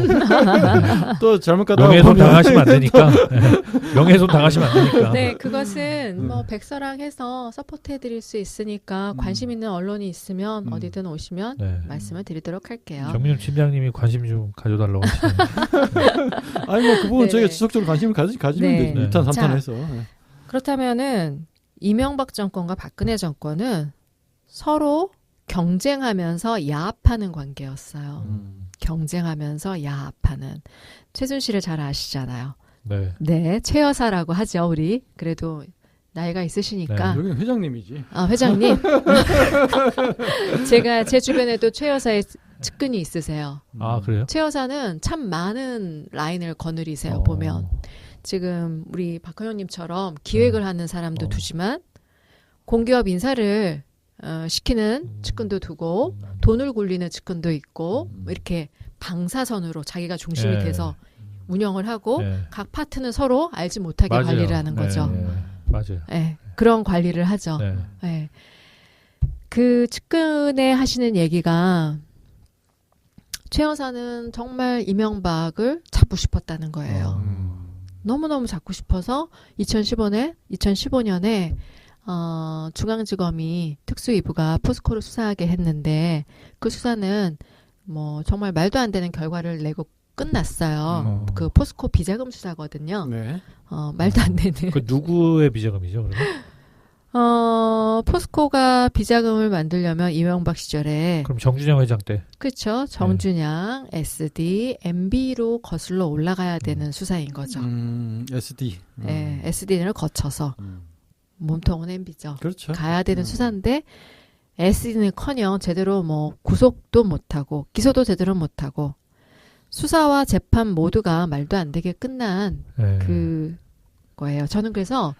또 잘못 가다가 명예훼손 보면 당하시면 안 되니까. 예. 명예훼손 당하시면 안 되니까. 네, 그것은 뭐 백서랑해서 서포트해드릴 수 있으니까 관심 있는 언론이 있으면 어디든 오시면 네. 말씀을 드리도록 할게요. 정민훈 팀장님이 관심 좀 가져달라고 하시네요. 아니 뭐 그분 네네. 저희가 지속적으로 관심을 가지면 네. 되죠. 2탄, 3탄 자. 해서. 네. 그렇다면은 이명박 정권과 박근혜 정권은 서로 경쟁하면서 야합하는 관계였어요. 경쟁하면서 야합하는. 최순실을 잘 아시잖아요. 네. 네, 최 여사라고 하죠, 우리. 그래도 나이가 있으시니까. 여기는 회장님이지. 회장님. 제 주변에도 최 여사의 측근이 있으세요. 아 그래요? 최 여사는 참 많은 라인을 거느리세요, 보면. 지금 우리 박헌영님처럼 기획을 하는 사람도 두지만 공기업 인사를 시키는 측근도 두고 돈을 굴리는 측근도 있고 이렇게 방사선으로 자기가 중심이 네. 돼서 운영을 하고 네. 각 파트는 서로 알지 못하게 맞아요. 관리를 하는 네, 거죠. 네. 맞아요. 네, 그런 관리를 하죠. 네. 네. 그 측근에 하시는 얘기가 최 여사는 정말 이명박을 잡고 싶었다는 거예요. 너무너무 잡고 싶어서 2015년에 중앙지검이 특수위부가 포스코를 수사하게 했는데 그 수사는 뭐 정말 말도 안 되는 결과를 내고 끝났어요. 그 포스코 비자금 수사거든요. 네. 말도 안 되는. 그 누구의 비자금이죠, 그러면? 포스코가 비자금을 만들려면 이명박 시절에 그럼 정준영 회장 때. 그렇죠. 정준양, SD, MB로 거슬러 올라가야 되는 수사인 거죠. SD. 네, SD를 거쳐서 몸통은 MB죠. 그렇죠. 가야 되는 수사인데 SD는커녕 제대로 뭐 구속도 못하고 기소도 제대로 못하고 수사와 재판 모두가 말도 안 되게 끝난 네. 그 거예요. 저는 그래서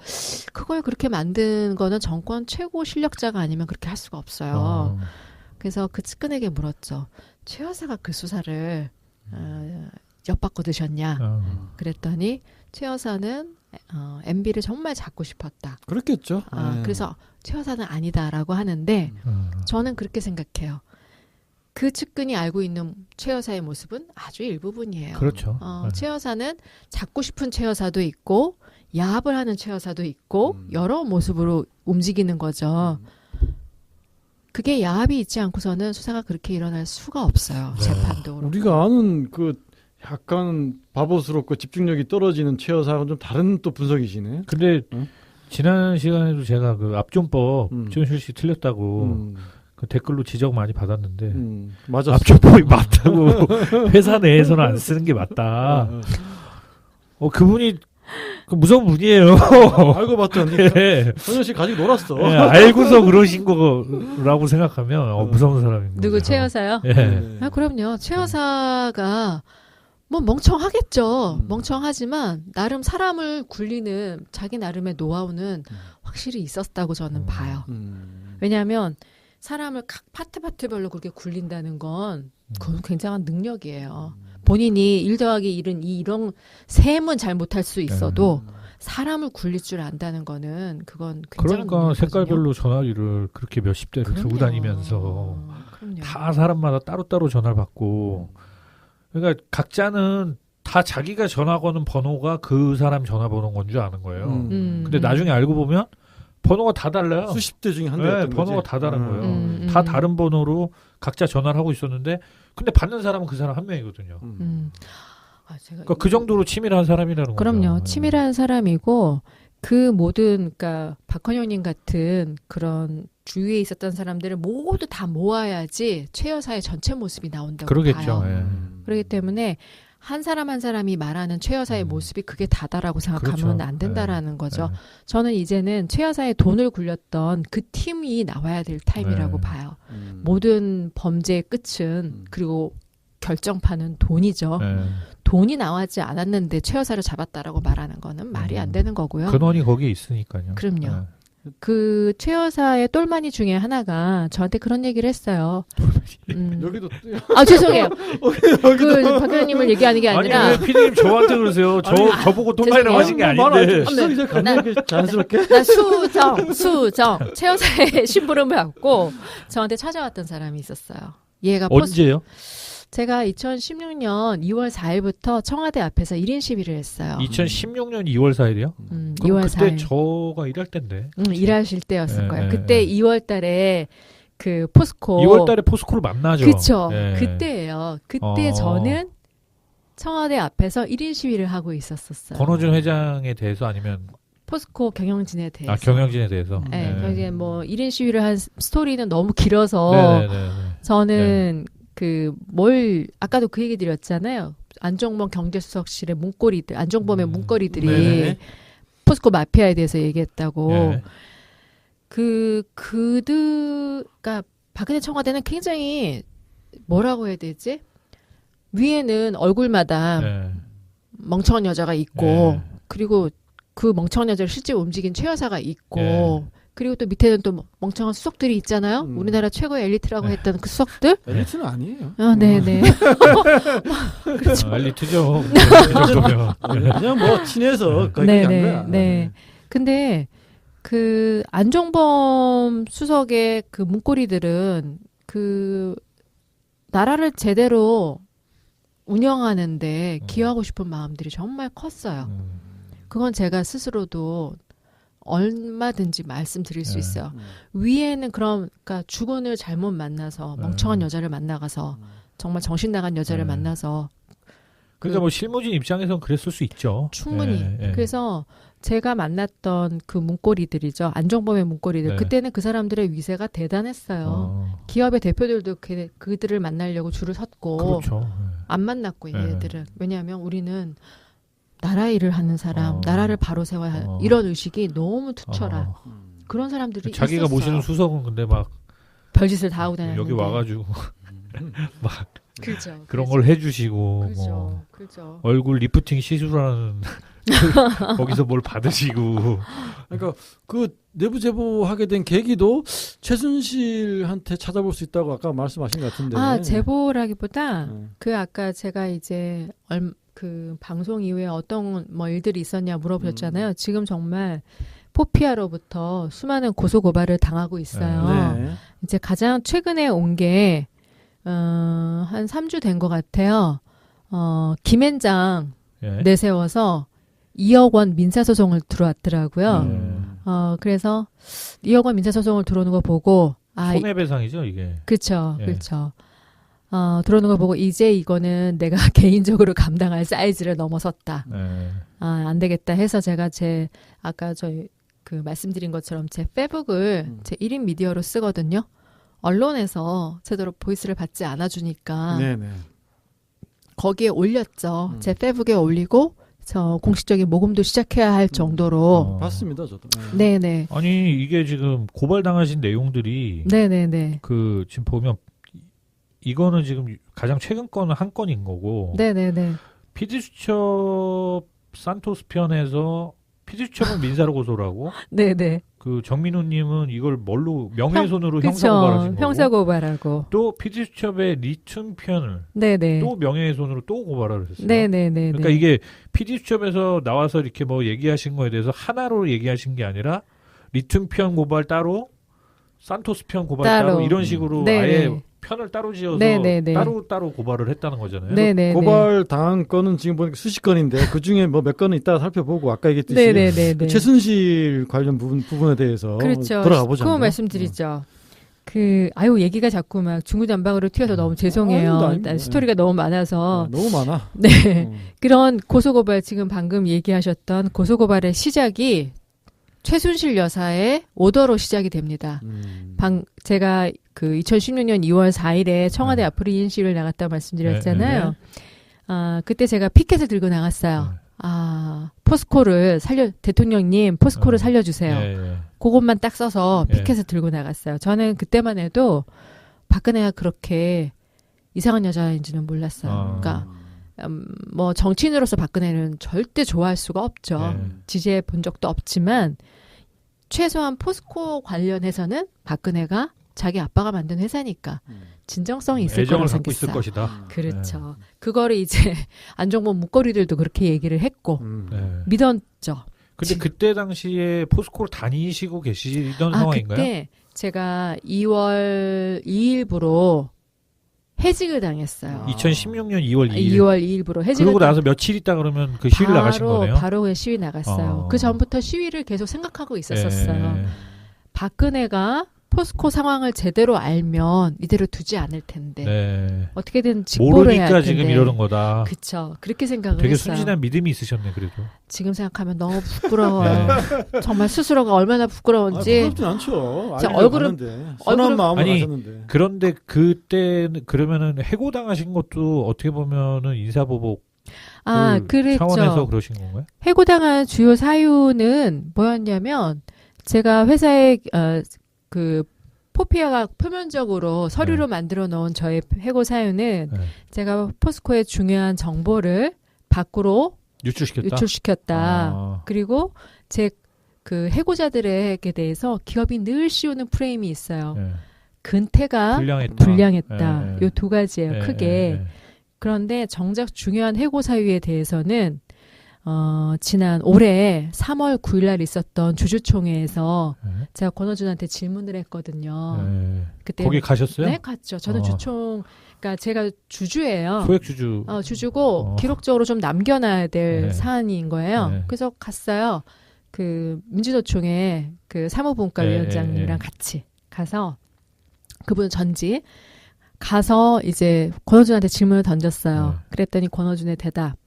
그걸 그렇게 만든 거는 정권 최고 실력자가 아니면 그렇게 할 수가 없어요. 그래서 그 측근에게 물었죠. 최 여사가 그 수사를 엿바꿔 드셨냐? 그랬더니 최 여사는 MB를 정말 잡고 싶었다. 그렇겠죠. 네. 그래서 최 여사는 아니다라고 하는데 저는 그렇게 생각해요. 그 측근이 알고 있는 최 여사의 모습은 아주 일부분이에요. 그렇죠. 최 여사는 잡고 싶은 최 여사도 있고 야합을 하는 최 여사도 있고 여러 모습으로 움직이는 거죠. 그게 야합이 있지 않고서는 수사가 그렇게 일어날 수가 없어요. 네. 재판도 그렇고. 우리가 아는 그 약간 바보스럽고 집중력이 떨어지는 최 여사하고는 좀 다른 또 분석이시네. 근데 응? 지난 시간에도 제가 그 앞존법 최순실 씨 틀렸다고 그 댓글로 지적 많이 받았는데 맞았어. 앞존법이 맞다고 회사 내에서는 안 쓰는 게 맞다. 그분이 그 무서운 분이에요. 알고 봤더니 예. 현현 씨 가지고 놀았어. 예, 알고서 그러신 거라고 생각하면 무서운 사람인 거죠. 누구 최 여사요? 예. 네. 그럼요. 최 여사가 뭐 멍청하겠죠. 멍청하지만 나름 사람을 굴리는 자기 나름의 노하우는 확실히 있었다고 저는 봐요. 왜냐하면 사람을 각 파트별로 그렇게 굴린다는 건 그건 굉장한 능력이에요. 본인이 1 더하기 1은 이런 셈은 잘 못할 수 있어도 사람을 굴릴 줄 안다는 거는 그건 굉장한 그러니까 능력이거든요. 색깔별로 전화기를 그렇게 몇십 대를 들고 그럼요. 다니면서 그럼요. 다 사람마다 따로따로 전화를 받고 그러니까 각자는 다 자기가 전화 거는 번호가 그 사람 전화번호인 건 줄 아는 거예요. 근데 나중에 알고 보면 번호가 다 달라요. 수십 대 중에 한 네, 대였던 번호가 거지. 다 다른 거예요. 음. 다 다른 번호로 각자 전화를 하고 있었는데 근데 받는 사람은 그 사람 한 명이거든요. 제가 그러니까 그 정도로 치밀한 사람이라는 거죠. 그럼요. 네. 치밀한 사람이고 그 모든 그러니까 박헌영님 같은 그런 주위에 있었던 사람들을 모두 다 모아야지 최 여사의 전체 모습이 나온다고 그러겠죠. 봐요. 예. 그렇기 때문에 한 사람 한 사람이 말하는 최 여사의 모습이 그게 다다라고 생각하면 그렇죠. 안 된다라는 거죠. 네. 저는 이제는 최 여사의 돈을 굴렸던 그 팀이 나와야 될 타임이라고 네. 봐요. 모든 범죄의 끝은 그리고 결정판은 돈이죠. 네. 돈이 나오지 않았는데 최 여사를 잡았다라고 말하는 거는 말이 안 되는 거고요. 근원이 거기에 있으니까요. 그럼요. 네. 그 최 여사의 똘마니 중에 하나가 저한테 그런 얘기를 했어요. 여기도 죄송해요. 그 박현님을 얘기하는 게 아니 아니라 왜 피디님 저한테 그러세요? 저보고 똘마니라고 하신 게 아닌데. 이제 가능하게 자연스럽게. 나 수정 최 여사의 심부름을 받고 저한테 찾아왔던 사람이 있었어요. 얘가 언제요? 제가 2016년 2월 4일부터 청와대 앞에서 1인 시위를 했어요. 2016년 2월 4일이요? 2월 그때 4일. 저가 일할 때인데. 일하실 때였을 네, 거예요. 네, 그때 네. 2월 달에 그 포스코 2월 달에 포스코를 만나죠. 그쵸. 예. 그때예요. 그때 저는 청와대 앞에서 1인 시위를 하고 있었었어요. 권호준 회장에 대해서 아니면 포스코 경영진에 대해서. 경영진에 대해서. 네, 네. 거기에 뭐 1인 시위를 한 스토리는 너무 길어서 네네네. 저는 아까도 그 얘기 드렸잖아요. 안종범 경제수석실의 문고리들, 안종범의 문고리들이 네네. 포스코 마피아에 대해서 얘기했다고. 네. 그러니까 박근혜 청와대는 굉장히 뭐라고 해야 되지? 위에는 얼굴마다 네. 멍청한 여자가 있고 네. 그리고 그 멍청한 여자를 실제 움직인 최 여사가 있고 네. 그리고 또 밑에는 또 멍청한 수석들이 있잖아요. 우리나라 최고의 엘리트라고 했던 그 수석들. 엘리트는 아니에요. 네네. 엘리트죠. 그 정도면. 그냥 뭐 친해서 거기 간 거야. 네. 근데 그 안종범 수석의 그 문고리들은 그 나라를 제대로 운영하는데 기여하고 싶은 마음들이 정말 컸어요. 그건 제가 스스로도 얼마든지 말씀드릴 수 있어요. 위에는 그러니까 주군을 잘못 만나서 멍청한 여자를 만나가서 정말 정신 나간 여자를 만나서 그러니까 뭐 실무진 입장에서는 그랬을 수 있죠. 충분히. 예. 그래서 제가 만났던 그 문고리들이죠. 안종범의 문고리들. 네. 그때는 그 사람들의 위세가 대단했어요. 기업의 대표들도 그들을 만나려고 줄을 섰고 그렇죠. 안 만났고 네. 얘들은. 왜냐하면 우리는 나라 일을 하는 사람, 어. 나라를 바로 세워야 할 이런 의식이 너무 투철한 그런 사람들이 자기가 있었어요. 모시는 수석은 근데 막 별짓을 다 하고 다녔는데 여기 와가지고 막 그죠, 그런 걸 해주시고 그죠, 뭐 그죠. 얼굴 리프팅 시술하는 거기서 뭘 받으시고 그러니까 그 내부 제보하게 된 계기도 최순실한테 찾아볼 수 있다고 아까 말씀하신 것 같은데. 제보라기보다 그 아까 제가 이제 그 방송 이후에 어떤 뭐 일들이 있었냐 물어보셨잖아요. 지금 정말 포피아로부터 수많은 고소 고발을 당하고 있어요. 네. 이제 가장 최근에 온 게 한 3주 된 것 같아요. 김앤장 예. 내세워서 2억 원 민사소송을 들어왔더라고요. 그래서 2억 원 민사소송을 들어오는 거 보고 손해배상이죠 이게. 그렇죠, 예. 그렇죠. 들어오는 거 보고 이제 이거는 내가 개인적으로 감당할 사이즈를 넘어섰다. 예. 안 되겠다 해서 제가 아까 저희 그 말씀드린 것처럼 제 페북을 제 1인 미디어로 쓰거든요. 언론에서 제대로 보이스를 받지 않아주니까 네네. 거기에 올렸죠. 제 페북에 올리고 저 공식적인 모금도 시작해야 할 정도로. 봤습니다, 저도. 네네. 아니 이게 지금 고발당하신 내용들이 네네네. 그 지금 보면 이거는 지금 가장 최근 거는 한 건인 거고 네네네. 피디수첩 산토스 편에서 피디수첩은 민사로 고소를 하고 네네. 그 정민우님은 이걸 뭘로 명예훼손으로 그쵸. 형사고발하신 거고 형사고발하고. 또 PD수첩의 리춘편을 네네. 또 명예훼손으로 또 고발을 했어요. 네네네. 그러니까 이게 PD수첩에서 나와서 이렇게 뭐 얘기하신 거에 대해서 하나로 얘기하신 게 아니라 리춘편 고발 따로 산토스 편 고발 따로 이런 식으로 네네. 아예 편을 따로 지어서 네네네. 따로 고발을 했다는 거잖아요. 네네네. 고발 당한 건은 지금 보니까 수십 건인데 그 중에 뭐 몇 건은 이따가 살펴보고 아까 얘기했듯이 네네네. 그 최순실 관련 부분에 대해서 그렇죠. 돌아가 보자. 그거 말씀드리죠. 얘기가 자꾸 막 중구난방으로 튀어서 너무 죄송해요. 아닙니다. 스토리가 너무 많아서. 너무 많아. 네. 그런 고소고발, 지금 방금 얘기하셨던 고소고발의 시작이 최순실 여사의 오더로 시작이 됩니다. 제가 그 2016년 2월 4일에 청와대 앞으로 이인실을 나갔다 말씀드렸잖아요. 그때 제가 피켓을 들고 나갔어요. 포스코를 대통령님 포스코를 살려주세요. 그것만 딱 써서 피켓을 들고 나갔어요. 저는 그때만 해도 박근혜가 그렇게 이상한 여자인지는 몰랐어요. 그러니까 뭐 정치인으로서 박근혜는 절대 좋아할 수가 없죠. 지지해 본 적도 없지만 최소한 포스코 관련해서는 박근혜가 자기 아빠가 만든 회사니까 진정성이 있을 거라고 애정을 갖고 있을 생각했어요. 것이다. 그렇죠. 그거를 이제 안종범 목걸이들도 그렇게 얘기를 했고 믿었죠. 근데 그때 당시에 포스코를 다니시고 계시던 상황인가요? 그때 제가 2월 2일부로 해직을 당했어요. 2016년 2월 2일. 2월 2일부로 해직을 그러고 나서 며칠 있다 그러면 그 시위를 나가신 거네요. 바로 그 시위 나갔어요. 그 전부터 시위를 계속 생각하고 있었어요. 박근혜가 포스코 상황을 제대로 알면 이대로 두지 않을 텐데 어떻게든 직보를 해야 할 모르니까 텐데. 지금 이러는 거다. 그렇죠. 그렇게 생각을 되게 했어요. 순진한 믿음이 있으셨네 그래도. 지금 생각하면 너무 부끄러워요. 정말 스스로가 얼마나 부끄러운지. 부끄럽진 않죠. 제 얼굴은 선한 마음으로 아니, 하셨는데. 그런데 그때는 그러면은 해고 당하신 것도 어떻게 보면은 인사보복 그랬죠. 차원에서 그러신 건가요? 해고당한 주요 사유는 뭐였냐면 제가 회사에 포피아가 표면적으로 서류로 만들어 놓은 저의 해고 사유는 제가 포스코의 중요한 정보를 밖으로 유출시켰다. 그리고 제 그 해고자들에게 대해서 기업이 늘 씌우는 프레임이 있어요. 근태가 불량했다. 요 두 가지예요. 크게. 그런데 정작 중요한 해고 사유에 대해서는 지난 올해 3월 9일 날 있었던 주주총회에서 제가 권호준한테 질문을 했거든요. 그때 거기 가셨어요? 네, 갔죠. 저는 그러니까 제가 주주예요. 소액 주주. 주주고 기록적으로 좀 남겨놔야 될 사안인 거예요. 그래서 갔어요. 그 민주노총의 그 사무분과위원장님이랑 같이 가서 그분 전직 가서 이제 권호준한테 질문을 던졌어요. 그랬더니 권호준의 대답.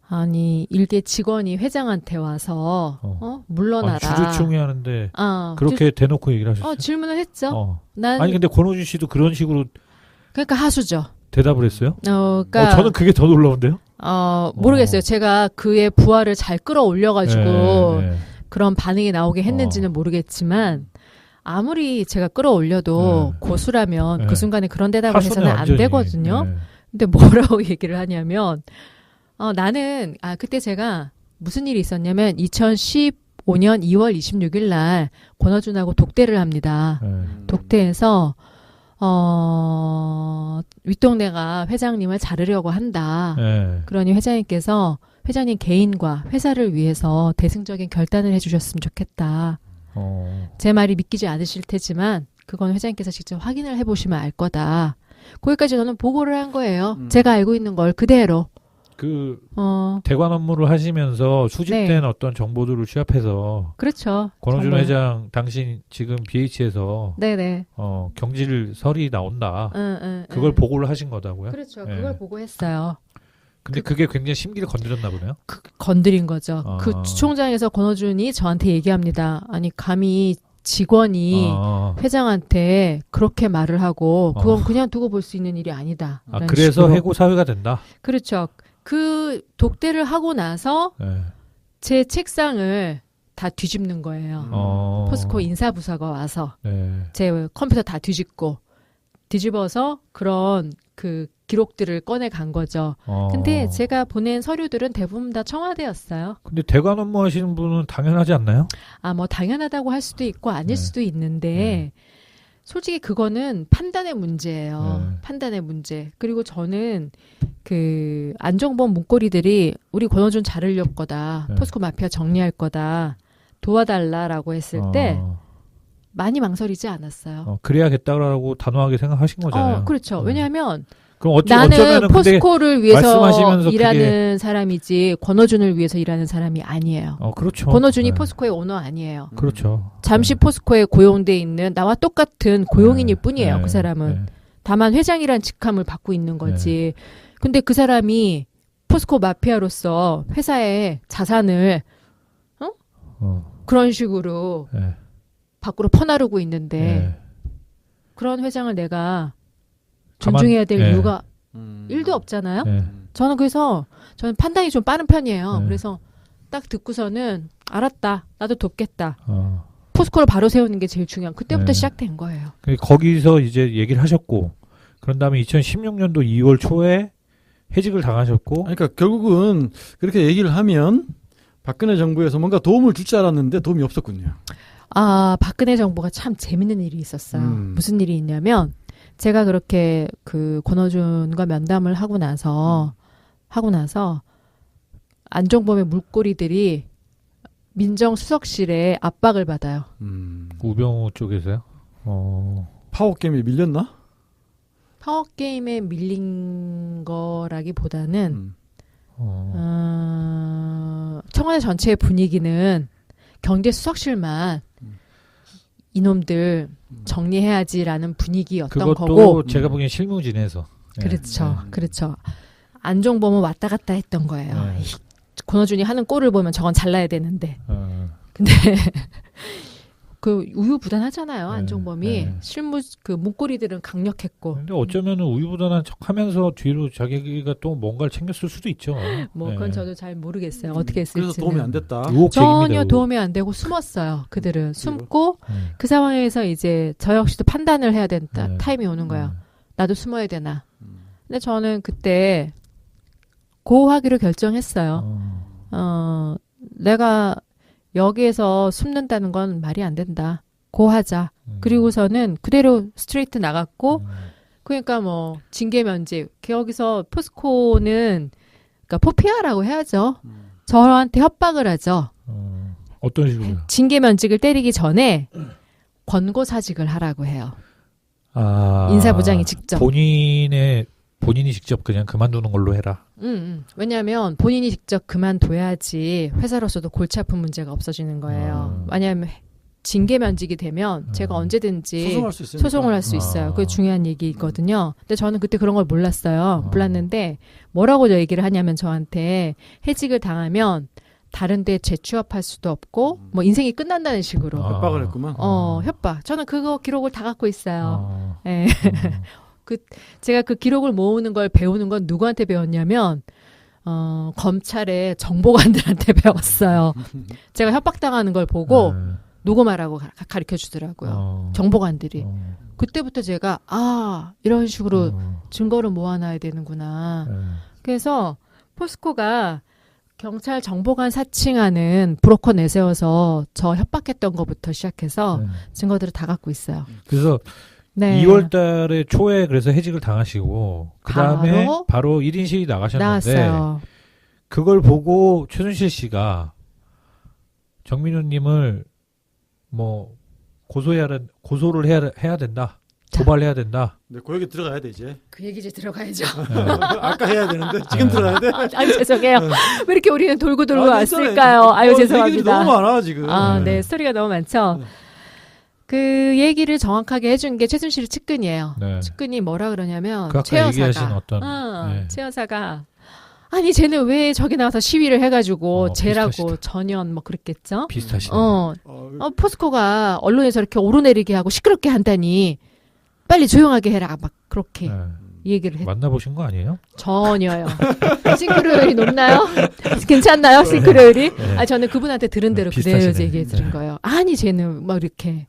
아니 일개 직원이 회장한테 와서 물러나라. 주주총회 하는데 그렇게 대놓고 얘기를 하셨어요? 질문을 했죠. 아니 근데 권호준 씨도 그런 식으로 그러니까 하수죠. 대답을 했어요? 그러니까 저는 그게 더 놀라운데요? 모르겠어요. 제가 그의 부하를 잘 끌어올려가지고 그런 반응이 나오게 했는지는 모르겠지만 아무리 제가 끌어올려도 고수라면 그 순간에 그런 대답을 해서는 안 되거든요. 근데 뭐라고 얘기를 하냐면 나는 그때 제가 무슨 일이 있었냐면 2015년 2월 26일 날 권호준하고 독대를 합니다. 독대에서 윗동네가 회장님을 자르려고 한다. 그러니 회장님 개인과 회사를 위해서 대승적인 결단을 해주셨으면 좋겠다. 제 말이 믿기지 않으실 테지만 그건 회장님께서 직접 확인을 해보시면 알 거다. 거기까지 저는 보고를 한 거예요. 제가 알고 있는 걸 그대로. 대관 업무를 하시면서 수집된 어떤 정보들을 취합해서 그렇죠. 권호준 회장 당신 지금 BH에서 네네. 경질설이 나온다. 그걸 보고를 하신 거다고요? 그렇죠. 그걸 보고 했어요. 근데 그게 굉장히 심기를 건드렸나 보네요. 건드린 거죠. 그 주총장에서 권호준이 저한테 얘기합니다. 아니 감히 직원이 회장한테 그렇게 말을 하고 그건 그냥 두고 볼 수 있는 일이 아니다. 그래서 식으로. 해고 사유가 된다. 그렇죠. 그 독대를 하고 나서 제 책상을 다 뒤집는 거예요. 포스코 인사부서가 와서 제 컴퓨터 다 뒤집어서 그런 그 기록들을 꺼내 간 거죠. 근데 제가 보낸 서류들은 대부분 다 청와대였어요. 근데 대관 업무하시는 분은 당연하지 않나요? 뭐 당연하다고 할 수도 있고 아닐 네. 수도 있는데 네. 솔직히 그거는 판단의 문제예요. 네. 판단의 문제. 그리고 저는 그 안종범 문고리들이 우리 권오준 자르려고 거다. 네. 포스코 마피아 정리할 거다. 도와달라라고 했을 때 많이 망설이지 않았어요. 그래야겠다라고 단호하게 생각하신 거잖아요. 그렇죠. 왜냐하면 그럼 나는 어쩌면은 근데 포스코를 위해서 말씀하시면서 일하는 사람이지 권오준을 위해서 일하는 사람이 아니에요. 그렇죠. 권오준이 네. 포스코의 오너 아니에요. 그렇죠. 잠시 네. 포스코에 고용돼 있는 나와 똑같은 고용인일 네. 뿐이에요. 네. 그 사람은. 네. 다만 회장이란 직함을 받고 있는 거지. 근데 그 사람이 포스코 마피아로서 회사의 자산을 그런 식으로 네. 밖으로 퍼나르고 있는데 네. 그런 회장을 내가 가만- 존중해야 될 네. 이유가 1도 없잖아요. 네. 저는 판단이 좀 빠른 편이에요. 네. 그래서 딱 듣고서는 알았다. 나도 돕겠다. 어. 포스코를 바로 세우는 게 제일 중요한. 그때부터 네. 시작된 거예요. 거기서 이제 얘기를 하셨고 그런 다음에 2016년도 2월 초에 해직을 당하셨고 그러니까 결국은 그렇게 얘기를 하면 박근혜 정부에서 뭔가 도움을 줄 줄 알았는데 도움이 없었군요. 박근혜 정부가 참 재밌는 일이 있었어요. 무슨 일이 있냐면 제가 그렇게 그 권오준과 면담을 하고 나서 안종범의 물꼬리들이 민정수석실에 압박을 받아요. 우병우 쪽에서요. 파워게임이 밀렸나? 파워게임에 밀린 거라기보다는 청와대 전체의 분위기는 경제수석실만 이놈들 정리해야지라는 분위기였던 그것도 거고. 제가 보기엔 실무진에서. 그렇죠. 그렇죠. 안종범은 왔다 갔다 했던 거예요. 네. 권오준이 하는 꼴을 보면 저건 잘라야 되는데. 근데 그 우유부단하잖아요. 안종범이. 네. 실무 그 문고리들은 강력했고. 근데 어쩌면 우유부단한 척하면서 뒤로 자기가 또 뭔가를 챙겼을 수도 있죠. 그건 저도 잘 모르겠어요. 어떻게 했을지. 그래서 도움이 안 됐다. 전혀 도움이 안 되고 숨었어요. 그들은 숨고 그 상황에서 이제 저 역시도 판단을 해야 된다. 타임이 오는 거예요. 나도 숨어야 되나. 근데 저는 그때 고하기로 결정했어요. 내가 여기에서 숨는다는 건 말이 안 된다. 고하자. 그리고서는 그대로 스트레이트 나갔고, 그러니까 뭐 징계 면직. 여기서 포스코는 그러니까 포피아라고 해야죠. 저한테 협박을 하죠. 어떤 식으로요? 징계 면직을 때리기 전에 권고사직을 하라고 해요. 인사부장이 직접. 본인이 직접 그냥 그만두는 걸로 해라. 왜냐하면 본인이 직접 그만둬야지 회사로서도 골치 아픈 문제가 없어지는 거예요. 왜냐하면 징계 면직이 되면 제가 언제든지 소송을 할 수 있어요. 그게 중요한 얘기거든요. 근데 저는 그때 그런 걸 몰랐어요. 몰랐는데 뭐라고 얘기를 하냐면 저한테 해직을 당하면 다른 데 재취업할 수도 없고 뭐 인생이 끝난다는 식으로 협박을 했구만. 협박. 저는 그거 기록을 다 갖고 있어요. 네. 제가 그 기록을 모으는 걸 배우는 건 누구한테 배웠냐면 검찰의 정보관들한테 배웠어요. 제가 협박당하는 걸 보고 녹음하라고 가르쳐 주더라고요. 정보관들이. 그때부터 제가 이런 식으로 증거를 모아놔야 되는구나. 그래서 포스코가 경찰 정보관 사칭하는 브로커 내세워서 저 협박했던 것부터 시작해서 증거들을 다 갖고 있어요. 그래서 2월 달에 초에 그래서 해직을 당하시고 그다음에 바로 1인 시위 나가셨는데 나왔어요. 그걸 보고 최순실 씨가 정민우님을 뭐 고소를 해야 된다. 고발해야 된다. 네, 그 얘기 들어가야 돼 이제. 그 얘기 이제 들어가야죠. 아까 해야 되는데 지금 들어가야 돼. 아니 죄송해요. 왜 이렇게 우리는 돌고 왔을까요? 죄송합니다. 너무 많아 지금. 네, 스토리가 너무 많죠. 그 얘기를 정확하게 해준 게 최순실 측근이에요. 측근이 뭐라 그러냐면 최 여사가 최 여사가 아니 쟤는 왜 저기 나와서 시위를 해가지고 쟤라고 비슷하시다. 전현 뭐 그랬겠죠. 비슷하시네. 포스코가 언론에서 이렇게 오르내리게 하고 시끄럽게 한다니 빨리 조용하게 해라 막 그렇게 얘기를 했. 만나보신 거 아니에요? 전혀요. 싱크로율이 높나요? 괜찮나요 싱크로율이? 저는 그분한테 들은 대로 그대로 얘기해 드린 거예요. 아니 쟤는 막 이렇게.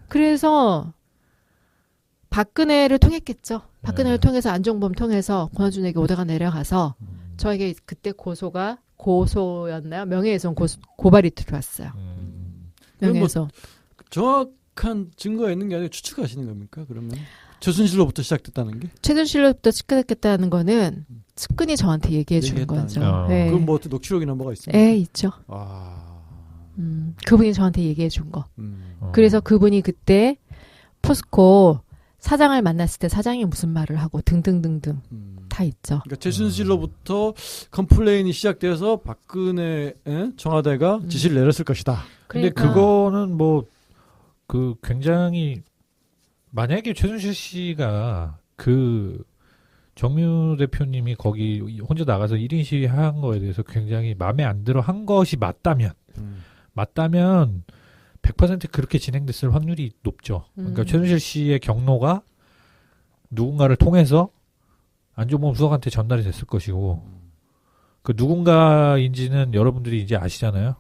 그래서 박근혜를 통했겠죠. 박근혜를 네. 통해서 안종범 통해서 권한준에게 오다가 내려가서 저에게 그때 고소였나요? 명예훼손 고발이 들어왔어요. 명예훼손. 정확한 증거가 있는 게 아니라 추측하시는 겁니까? 그러면 최순실로부터 시작됐다는 게? 최순실로부터 시작됐다는 거는 측근이 저한테 얘기해 주는 얘기했다는 거죠. 거. 네. 그럼 뭐 어떻게 녹취록이나 뭐가 있습니까? 네, 있죠. 아, 그분이 저한테 얘기해 준 거. 어. 그래서 그분이 그때 포스코 사장을 만났을 때 사장이 무슨 말을 하고 등등등등 다 있죠. 그러니까 최순실로부터 컴플레인이 시작돼서 박근혜 청와대가 지시를 내렸을 것이다. 근데 그러니까 그거는 뭐 그 굉장히 만약에 최순실 씨가 그 정미우 대표님이 거기 혼자 나가서 1인 시위한 거에 대해서 굉장히 마음에 안 들어 한 것이 맞다면 100% 그렇게 진행됐을 확률이 높죠. 그러니까 최순실 씨의 경로가 누군가를 통해서 안종범 수석한테 전달이 됐을 것이고 그 누군가인지는 여러분들이 이제 아시잖아요.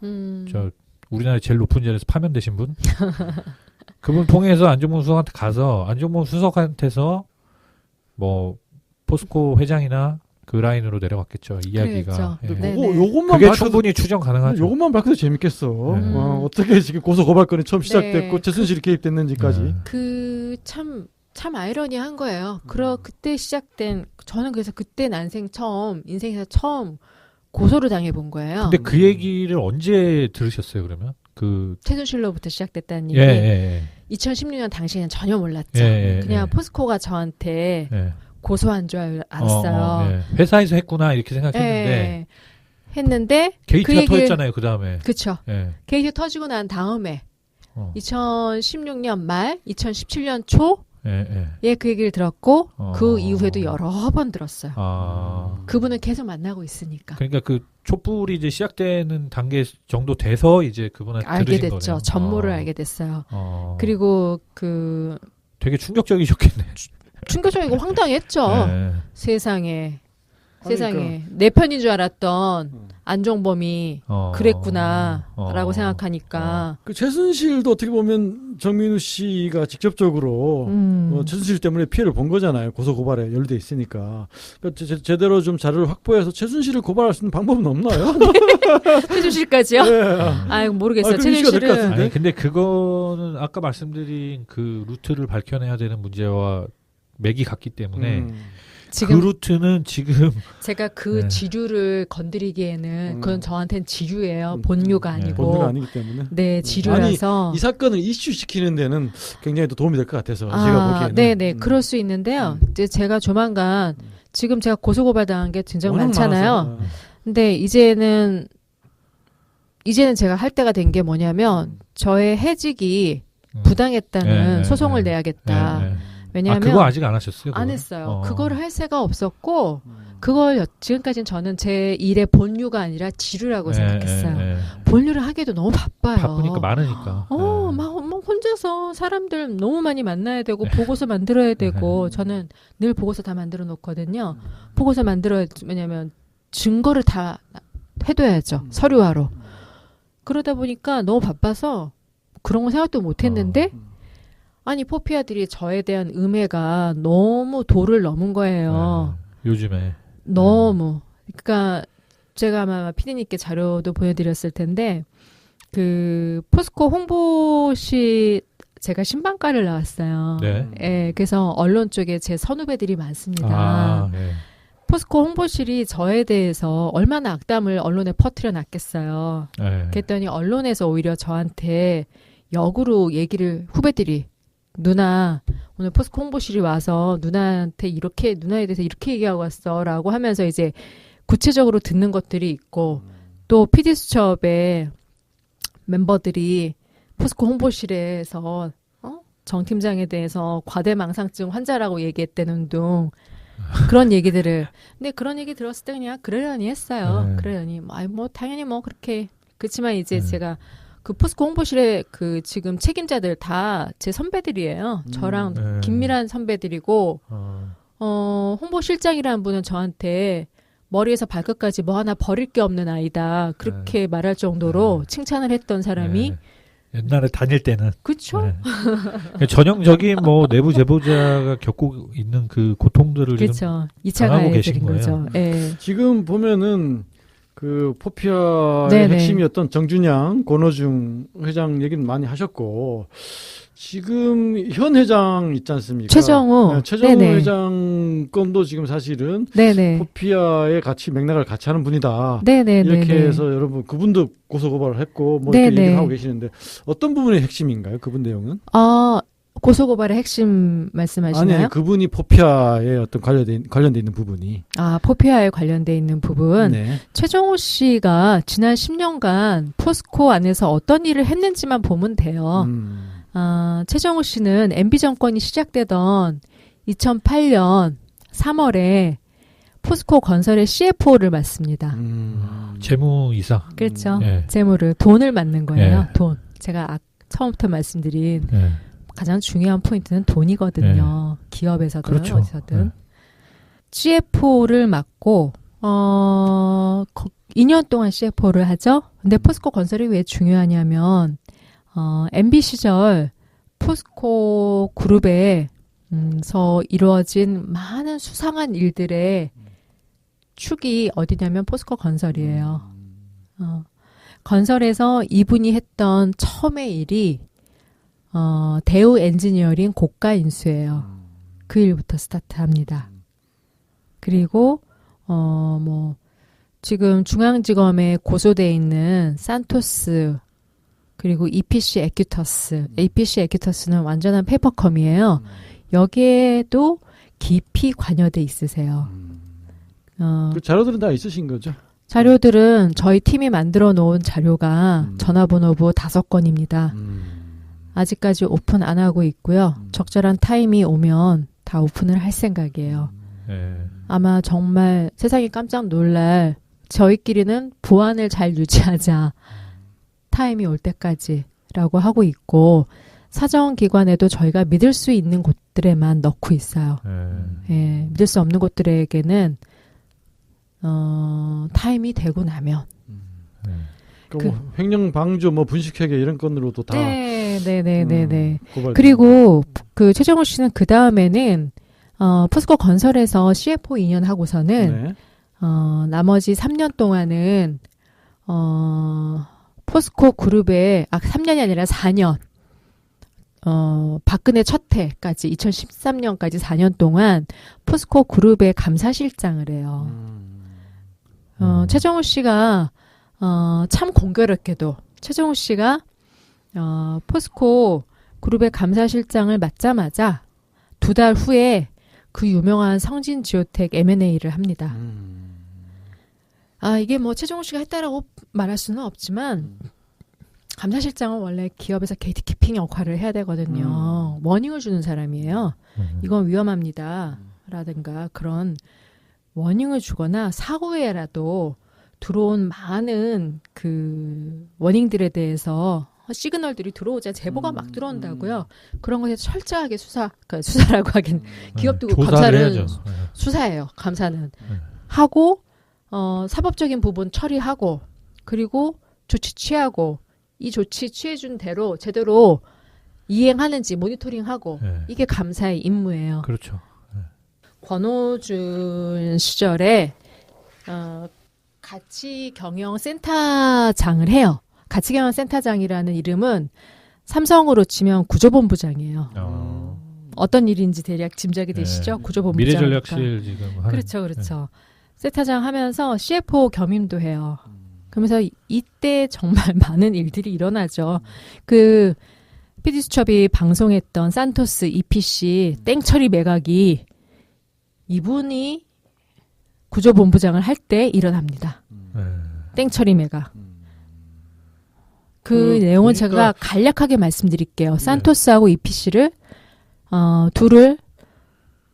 저 우리나라의 제일 높은 자리에서 파면되신 분. 그분 통해서 안종범 수석한테 가서 안종범 수석한테서 뭐 포스코 회장이나 그 라인으로 내려갔겠죠. 이야기가. 그랬죠. 예. 네. 요것만 그게 밝혀도 충분히 추정 가능하죠. 요것만 밝혀도 재밌겠어. 네. 어떻게 지금 고소 고발건이 처음 시작됐고 네. 최순실이 개입됐는지까지. 네. 그 참 아이러니한 거예요. 그때 시작된 저는 그래서 그때 인생에서 처음 고소를 당해 본 거예요. 근데 그 얘기를 언제 들으셨어요, 그러면? 최순실로부터 시작됐다는 얘기. 예. 2016년 당시에는 전혀 몰랐죠. 예. 그냥 포스코가 저한테 예. 고소한 줄 알았어요. 예. 회사에서 했구나 이렇게 생각했는데 예. 했는데 게이트가 터졌잖아요, 그 다음에. 그쵸. 예. 게이트 터지고 난 다음에 2016년 말, 2017년 초에 그 얘기를 들었고 그 이후에도 여러 번 들었어요. 그분은 계속 만나고 있으니까. 그러니까 그 촛불이 이제 시작되는 단계 정도 돼서 이제 그분한테 알게 들으신 됐죠. 거네요. 전모를 알게 됐어요. 그리고 되게 충격적이셨겠네. 충격적이고 황당했죠. 네. 세상에. 그러니까. 세상에. 내 편인 줄 알았던 안종범이 그랬구나라고 생각하니까. 그 최순실도 어떻게 보면 정민우 씨가 직접적으로 최순실 때문에 피해를 본 거잖아요. 고소 고발에 연루돼 있으니까. 그러니까 제대로 좀 자료를 확보해서 최순실을 고발할 수 있는 방법은 없나요? 최순실까지요? 네. 아유 모르겠어요. 그럼 이슈가 될것 최순실은 같은데? 아니 근데 그거는 아까 말씀드린 그 루트를 밝혀내야 되는 문제와 맥이 같기 때문에 지금 그 루트는 지금 제가 그 네. 지류를 건드리기에는 그건 저한테는 지류예요. 본류가 아니고. 본류가 아니기 때문에. 네, 지류라서. 아니, 이 사건을 이슈시키는 데는 굉장히 또 도움이 될 것 같아서 제가 보기에는. 네네, 그럴 수 있는데요. 이제 제가 조만간 지금 제가 고소고발 당한 게 굉장히 많잖아요. 많아서. 근데 이제는 제가 할 때가 된 게 뭐냐면 저의 해직이 부당했다는 소송을 내야겠다. 왜냐하면 그거 아직 안 하셨어요? 안 그거는? 했어요. 그거를 할 새가 없었고 그걸 지금까지는 저는 제 일의 본류가 아니라 지류라고 생각했어요. 본류를 하기에도 너무 바빠요. 바쁘니까 많으니까. 막 혼자서 사람들 너무 많이 만나야 되고 보고서 만들어야 되고 저는 늘 보고서 다 만들어 놓거든요. 보고서 만들어야 왜냐면 증거를 다 해둬야죠. 서류화로. 그러다 보니까 너무 바빠서 그런 거 생각도 못 했는데 아니 포피아들이 저에 대한 음해가 너무 도를 넘은 거예요. 요즘에. 너무. 그러니까 제가 아마 피디님께 자료도 보여드렸을 텐데 그 포스코 홍보실 제가 신방과를 나왔어요. 네. 예, 그래서 언론 쪽에 제 선후배들이 많습니다. 포스코 홍보실이 저에 대해서 얼마나 악담을 언론에 퍼뜨려 놨겠어요. 그랬더니 언론에서 오히려 저한테 역으로 얘기를 후배들이 누나 오늘 포스코 홍보실이 와서 누나한테 이렇게 누나에 대해서 이렇게 얘기하고 왔어라고 하면서 이제 구체적으로 듣는 것들이 있고 또 PD수첩의 멤버들이 포스코 홍보실에서 정 팀장에 대해서 과대망상증 환자라고 얘기했다는 둥 그런 얘기들을 근데 그런 얘기 들었을 때 그냥 그러려니 했어요. 그러려니 뭐 당연히 뭐 그렇게 그렇지만 이제 제가 그 포스코 홍보실의 그 지금 책임자들 다 제 선배들이에요. 저랑 긴밀한 선배들이고 홍보실장이라는 분은 저한테 머리에서 발끝까지 뭐 하나 버릴 게 없는 아이다. 그렇게 말할 정도로 칭찬을 했던 사람이 옛날에 다닐 때는. 그쵸? 네. 전형적인 뭐 내부 제보자가 겪고 있는 그 고통들을 지금 그렇죠. 2차 당하고 계신 가해드린 거예요. 거죠. 예. 지금 보면은 그 포피아의 네네. 핵심이었던 정준양, 권오중 회장 얘기는 많이 하셨고 지금 현 회장 있지 않습니까? 최정우. 네, 최정우 네네. 회장 건도 지금 사실은 네네. 포피아의 같이 맥락을 같이 하는 분이다. 네네네. 이렇게 해서 여러분 그분도 고소고발을 했고 뭐 네네. 이렇게 얘기를 하고 계시는데 어떤 부분이 핵심인가요? 그분 내용은? 고소고발의 핵심 말씀하시나요? 아니 그분이 포피아에 어떤 관련돼 있는 부분이. 포피아에 관련돼 있는 부분. 네. 최정우 씨가 지난 10년간 포스코 안에서 어떤 일을 했는지만 보면 돼요. 최정우 씨는 MB 정권이 시작되던 2008년 3월에 포스코 건설의 CFO를 맡습니다. 재무이사. 그렇죠. 예. 재무를 돈을 맡는 거예요. 예. 돈. 제가 처음부터 말씀드린 예. 가장 중요한 포인트는 돈이거든요. 기업에서든 그렇죠. 어디서든. 예. CFO를 맡고 2년 동안 CFO를 하죠. 근데 포스코 건설이 왜 중요하냐면 MB 시절 포스코 그룹에서 이루어진 많은 수상한 일들의 축이 어디냐면 포스코 건설이에요. 건설에서 이분이 했던 처음의 일이 대우 엔지니어링 고가 인수예요. 그 일부터 스타트합니다. 그리고 지금 중앙지검에 고소돼 있는 산토스 그리고 EPC 에큐터스는 완전한 페이퍼컴이에요. 여기에도 깊이 관여돼 있으세요. 그 자료들은 다 있으신 거죠? 자료들은 저희 팀이 만들어 놓은 자료가 전화번호부 5건입니다. 아직까지 오픈 안 하고 있고요. 적절한 타임이 오면 다 오픈을 할 생각이에요. 아마 정말 세상이 깜짝 놀랄 저희끼리는 보안을 잘 유지하자. 타임이 올 때까지라고 하고 있고 사정기관에도 저희가 믿을 수 있는 곳들에만 넣고 있어요. 예, 믿을 수 없는 곳들에게는 타임이 되고 나면 횡령 방조 뭐 분식회계 이런 건으로도 다 네네네네. 고발. 그리고 그 최정우 씨는 그 다음에는 포스코 건설에서 CFO 2년 하고서는 네. 나머지 3년 동안은 포스코 그룹에 3년이 아니라 4년 박근혜 첫 해까지 2013년까지 4년 동안 포스코 그룹의 감사실장을 해요. 최정우 씨가 참 공교롭게도 최정우 씨가 포스코 그룹의 감사실장을 맡자마자 2달 후에 그 유명한 성진지오텍 M&A를 합니다. 이게 뭐 최정우 씨가 했다라고 말할 수는 없지만 감사실장은 원래 기업에서 게이트키핑 역할을 해야 되거든요. 워닝을 주는 사람이에요. 이건 위험합니다. 라든가 그런 워닝을 주거나 사후에라도 들어온 많은 그 워닝들에 대해서 시그널들이 들어오자 제보가 막 들어온다고요. 그런 것에 철저하게 수사라고 하긴 기업도 감사는 해야죠. 수사예요. 감사는 하고 사법적인 부분 처리하고 그리고 조치 취하고 이 조치 취해준 대로 제대로 이행하는지 모니터링하고 이게 감사의 임무예요. 그렇죠. 권오준 시절에 가치경영센터장을 해요. 가치경영센터장이라는 이름은 삼성으로 치면 구조본부장이에요. 어떤 일인지 대략 짐작이 되시죠? 구조본부장. 미래전략실 지금 하는. 그렇죠. 센터장 하면서 CFO 겸임도 해요. 그러면서 이때 정말 많은 일들이 일어나죠. 그 PD수첩이 방송했던 산토스 EPC 땡처리 매각이 이분이 구조본부장을 할 때 일어납니다. 땡처리 매각. 그 내용은 제가 간략하게 말씀드릴게요. 산토스하고 EPC를 둘을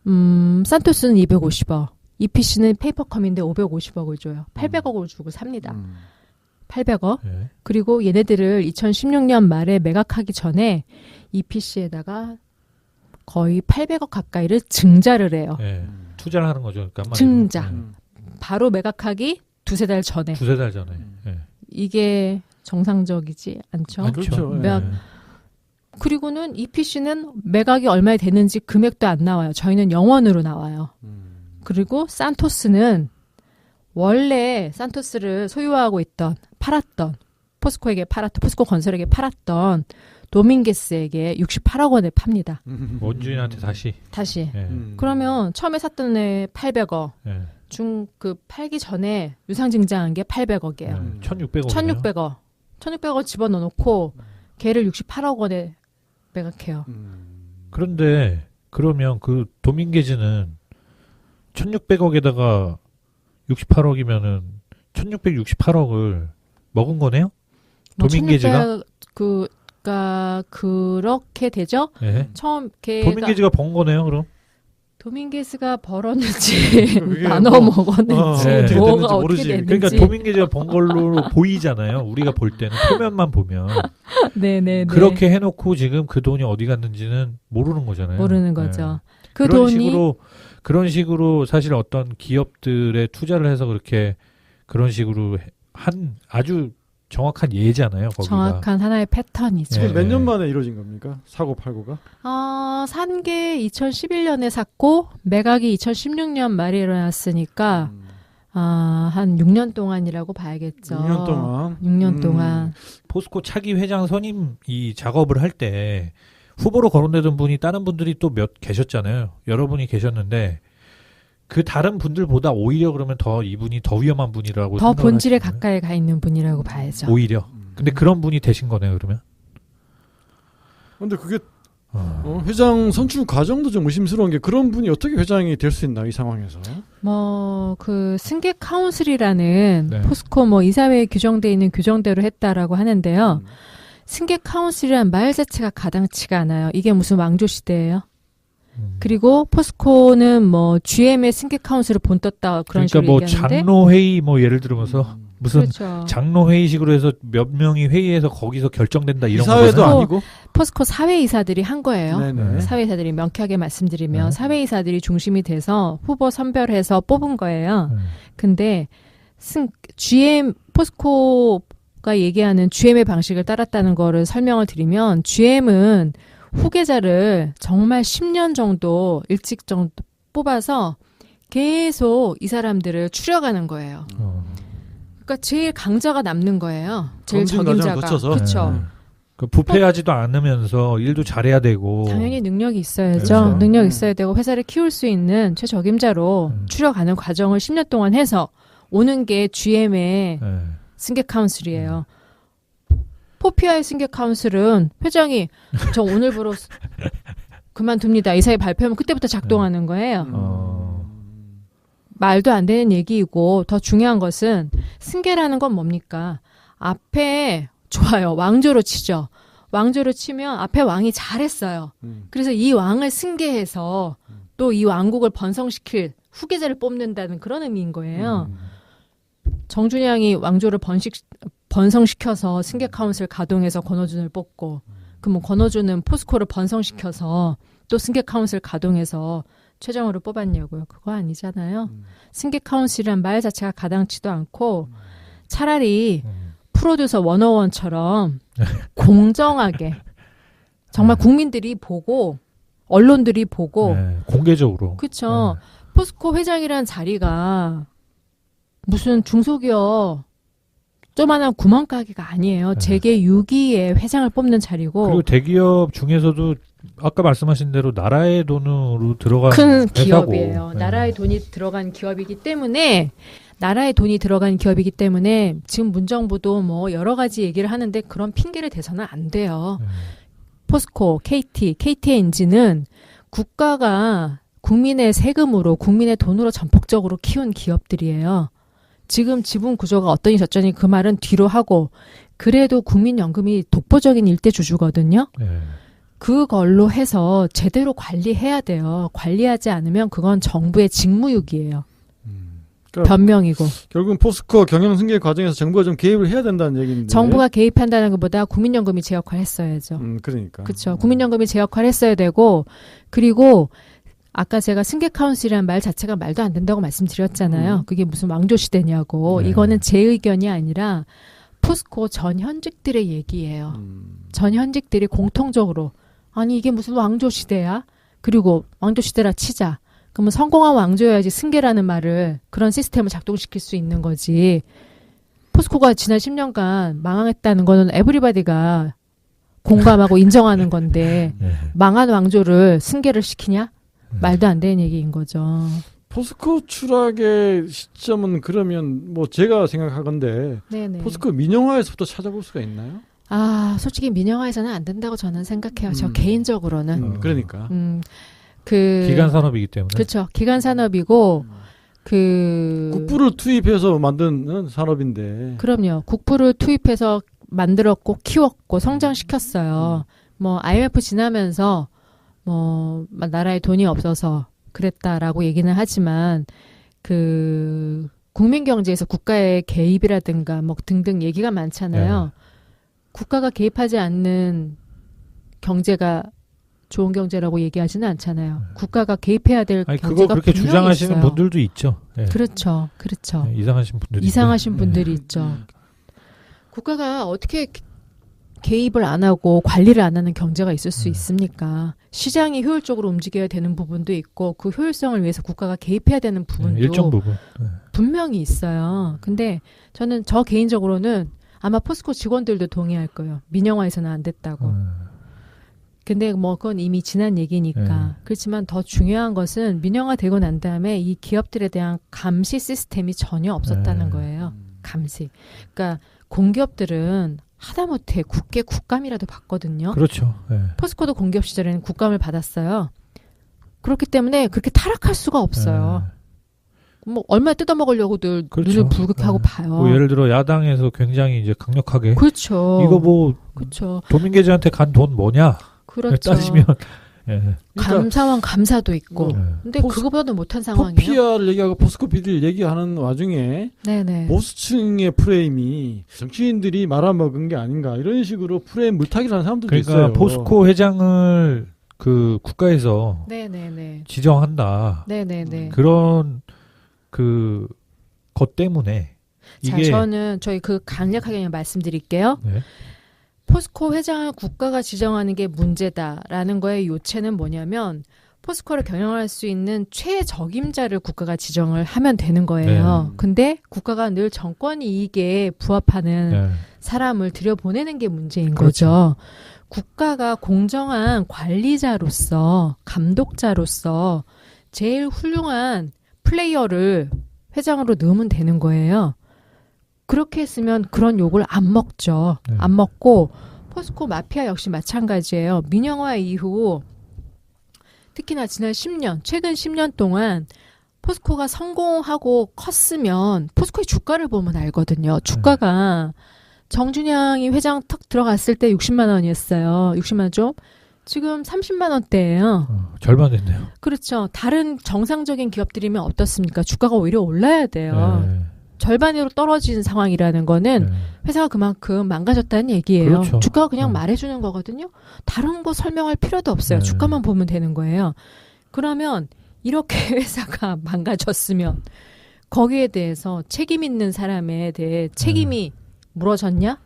산토스는 250억, EPC는 페이퍼컴인데 550억을 줘요. 800억을 주고 삽니다. 800억. 그리고 얘네들을 2016년 말에 매각하기 전에 EPC에다가 거의 800억 가까이를 증자를 해요. 투자를 하는 거죠. 그러니까 증자. 바로 매각하기 두세 달 전에. 두세 달 전에. 이게 정상적이지 않죠. 그렇죠. 몇- 그리고는 EPC는 매각이 얼마에 되는지 금액도 안 나와요. 저희는 영원으로 나와요. 그리고 산토스는 원래 산토스를 소유하고 있던 팔았던 포스코 건설에게 팔았던 도밍게스에게 68억 원에 팝니다. 원주인한테 다시. 다시. 그러면 처음에 샀던 애 800억. 예. 그 팔기 전에 유상증자한 게 800억이에요. 1,600억. 1,600억. 1,600억 집어넣어 놓고 걔를 68억 원에 매각해요. 그런데 그러면 그 도밍게즈는 1,600억에다가 68억이면은 1,668억을 먹은 거네요? 도밍게즈가? 그러니까 그렇게 되죠. 예. 처음 걔가 도밍게즈가 번 거네요, 그럼? 도밍게스가 벌었는지 그게 나눠 뭐, 먹었는지 네. 어떻게 뭐가 됐는지 어떻게 모르지. 됐는지. 그러니까 도밍게즈가 번 걸로 보이잖아요. 우리가 볼 때는 표면만 보면 네네. 그렇게 해놓고 지금 그 돈이 어디 갔는지는 모르는 거잖아요. 모르는 거죠. 네. 그 돈이 그런 식으로 사실 어떤 기업들에 투자를 해서 그렇게 그런 식으로 한 아주 정확한 예잖아요. 거기가. 정확한 하나의 패턴이죠. 네. 몇 년 만에 이루어진 겁니까? 사고 팔고가? 산 게 2011년에 샀고 매각이 2016년 말에 일어났으니까 한 6년 동안이라고 봐야겠죠. 6년 동안. 6년 동안. 포스코 차기 회장 선임 이 작업을 할 때 후보로 거론되던 분이 다른 분들이 또 몇 계셨잖아요. 여러분이 계셨는데 그 다른 분들보다 오히려 그러면 더 이분이 더 위험한 분이라고 더 생각을 본질에 하시나요? 가까이 가 있는 분이라고 봐야죠. 오히려. 근데 그런 분이 되신 거네요, 그러면. 근데 그게 회장 선출 과정도 좀 의심스러운 게 그런 분이 어떻게 회장이 될 수 있나 이 상황에서. 그 승객 카운슬이라는 네. 포스코 이사회에 규정되어 있는 규정대로 했다라고 하는데요. 승객 카운슬이라는 말 자체가 가당치가 않아요. 이게 무슨 왕조 시대예요? 그리고 포스코는 GM의 승객 카운슬을 본떴다 그런 그러니까 식으로 얘기하는데 장로 회의 예를 들면서 무슨 그렇죠. 장로 회의식으로 해서 몇 명이 회의해서 거기서 결정된다 이런 이사회도 거잖아요. 아니고. 포스코 사회이사들이 한 거예요. 네네. 사회이사들이 명쾌하게 말씀드리면 네. 사회이사들이 중심이 돼서 후보 선별해서 뽑은 거예요. 근데 GM 포스코가 얘기하는 GM의 방식을 따랐다는 거를 설명을 드리면 GM은 후계자를 정말 10년 정도 일찍 정도 뽑아서 계속 이 사람들을 추려가는 거예요. 그러니까 제일 강자가 남는 거예요. 제일 검증 과정을 적임자가. 거쳐서. 그렇죠. 그 부패하지도 않으면서 일도 잘해야 되고. 당연히 능력이 있어야죠. 그렇죠. 능력이 있어야 되고 회사를 키울 수 있는 최적임자로 추려가는 과정을 10년 동안 해서 오는 게 GM의 네. 승객 카운슬이에요. 포피아의 승객 카운슬은 회장이 저 오늘부로 그만둡니다. 이사회 발표하면 그때부터 작동하는 거예요. 말도 안 되는 얘기이고 더 중요한 것은 승계라는 건 뭡니까? 앞에 좋아요. 왕조로 치죠. 왕조로 치면 앞에 왕이 잘했어요. 그래서 이 왕을 승계해서 또 이 왕국을 번성시킬 후계자를 뽑는다는 그런 의미인 거예요. 정준영이 왕조를 번성시켜서 승계 카운슬 가동해서 권호준을 뽑고 그럼 권호준은 포스코를 번성시켜서 또 승계 카운슬 가동해서 최정호를 뽑았냐고요. 그거 아니잖아요. 승계 카운슬이란 말 자체가 가당치도 않고 차라리 프로듀서 101처럼 공정하게 정말 국민들이 보고 언론들이 보고 네, 공개적으로. 그렇죠. 포스코 회장이라는 자리가 무슨 중소기업 조만한 구멍가게가 아니에요. 재계 6위의 회장을 뽑는 자리고 그리고 대기업 중에서도 아까 말씀하신 대로 나라의 돈으로 들어간 큰 회사고. 기업이에요. 네. 나라의 돈이 들어간 기업이기 때문에 지금 문정부도 여러 가지 얘기를 하는데 그런 핑계를 대서는 안 돼요. 포스코, KT 엔진은 국가가 국민의 세금으로 국민의 돈으로 전폭적으로 키운 기업들이에요. 지금 지분 구조가 어떠니 저쩌니 그 말은 뒤로 하고 그래도 국민연금이 독보적인 일대 주주거든요. 네. 그걸로 해서 제대로 관리해야 돼요. 관리하지 않으면 그건 정부의 직무유기예요. 그러니까 변명이고. 결국은 포스코 경영 승계 과정에서 정부가 좀 개입을 해야 된다는 얘기인데. 정부가 개입한다는 것보다 국민연금이 제 역할을 했어야죠. 그러니까. 그렇죠. 국민연금이 제 역할을 했어야 되고 그리고 아까 제가 승객 카운슬이라는 말 자체가 말도 안 된다고 말씀드렸잖아요. 그게 무슨 왕조 시대냐고. 네. 이거는 제 의견이 아니라 포스코 전 현직들의 얘기예요. 전 현직들이 공통적으로 아니 이게 무슨 왕조 시대야? 그리고 왕조 시대라 치자. 그러면 성공한 왕조여야지 승계라는 말을 그런 시스템을 작동시킬 수 있는 거지. 포스코가 지난 10년간 망했다는 거는 에브리바디가 공감하고 인정하는 건데 네. 망한 왕조를 승계를 시키냐? 말도 안 되는 얘기인 거죠. 포스코 추락의 시점은 그러면 뭐 제가 생각하건데 네네. 포스코 민영화에서부터 찾아볼 수가 있나요? 아, 솔직히 민영화해서는 안 된다고 저는 생각해요. 저 개인적으로는. 그러니까. 그 기간 산업이기 때문에. 그렇죠. 기간 산업이고 그 국부를 투입해서 만든 산업인데. 그럼요. 국부를 투입해서 만들었고 키웠고 성장시켰어요. 뭐 IMF 지나면서 뭐 나라에 돈이 없어서 그랬다라고 얘기는 하지만 그 국민 경제에서 국가의 개입이라든가 뭐 등등 얘기가 많잖아요. 국가가 개입하지 않는 경제가 좋은 경제라고 얘기하지는 않잖아요. 국가가 개입해야 될 아니, 경제가 그거 그렇게 분명히 주장하시는 있어요. 분들도 있죠. 예. 그렇죠. 그렇죠. 예, 이상하신 분들이 이상하신 분들이 있죠. 국가가 어떻게 개입을 안 하고 관리를 안 하는 경제가 있을 수 있습니까? 시장이 효율적으로 움직여야 되는 부분도 있고 그 효율성을 위해서 국가가 개입해야 되는 부분도 일정 부분. 분명히 있어요. 근데 저는 저 개인적으로는 아마 포스코 직원들도 동의할 거예요. 민영화해서는 안 됐다고. 근데 뭐 그건 이미 지난 얘기니까. 그렇지만 더 중요한 것은 민영화되고 난 다음에 이 기업들에 대한 감시 시스템이 전혀 없었다는 거예요. 감시. 그러니까 공기업들은 하다못해 국회 국감이라도 받거든요. 그렇죠. 예. 포스코도 공기업 시절에는 국감을 받았어요. 그렇기 때문에 그렇게 타락할 수가 없어요. 뭐 얼마 뜯어먹으려고들 그렇죠. 눈을 붉게 하고 봐요. 뭐 예를 들어 야당에서 굉장히 이제 강력하게 그렇죠. 이거 뭐 그렇죠. 도민계좌한테 간 돈 뭐냐 그렇죠. 따지면 예. 감사원 감사도 있고. 근데 그거보다도 못한 상황이에요. 포피아를 얘기하고 포스코 비리를 얘기하는 와중에 네네. 보수층의 프레임이 정치인들이 말아먹은 게 아닌가 이런 식으로 프레임 물타기를 하는 사람들도 그러니까 있어요. 포스코 회장을 그 국가에서 네네네. 지정한다. 네네네. 그런 그 것 때문에 자, 이게 저는 저희 그 강력하게 그냥 말씀드릴게요. 네. 포스코 회장을 국가가 지정하는 게 문제다라는 거의 요체는 뭐냐면 포스코를 경영할 수 있는 최적임자를 국가가 지정을 하면 되는 거예요. 근데 국가가 늘 정권 이익에 부합하는 사람을 들여보내는 게 문제인 거죠. 국가가 공정한 관리자로서 감독자로서 제일 훌륭한 플레이어를 회장으로 넣으면 되는 거예요. 그렇게 했으면 그런 욕을 안 먹죠. 안 먹고 포스코 마피아 역시 마찬가지예요. 민영화 이후 특히나 지난 10년, 최근 10년 동안 포스코가 성공하고 컸으면 포스코의 주가를 보면 알거든요. 주가가 정준영이 회장 턱 들어갔을 때 60만 원이었어요. 60만 원 좀. 지금 30만 원대예요. 절반 됐네요. 그렇죠. 다른 정상적인 기업들이면 어떻습니까? 주가가 오히려 올라야 돼요. 절반으로 떨어진 상황이라는 거는 회사가 그만큼 망가졌다는 얘기예요. 그렇죠. 주가가 그냥 말해주는 거거든요. 다른 거 설명할 필요도 없어요. 주가만 보면 되는 거예요. 그러면 이렇게 회사가 망가졌으면 거기에 대해서 책임 있는 사람에 대해 책임이 물어졌냐?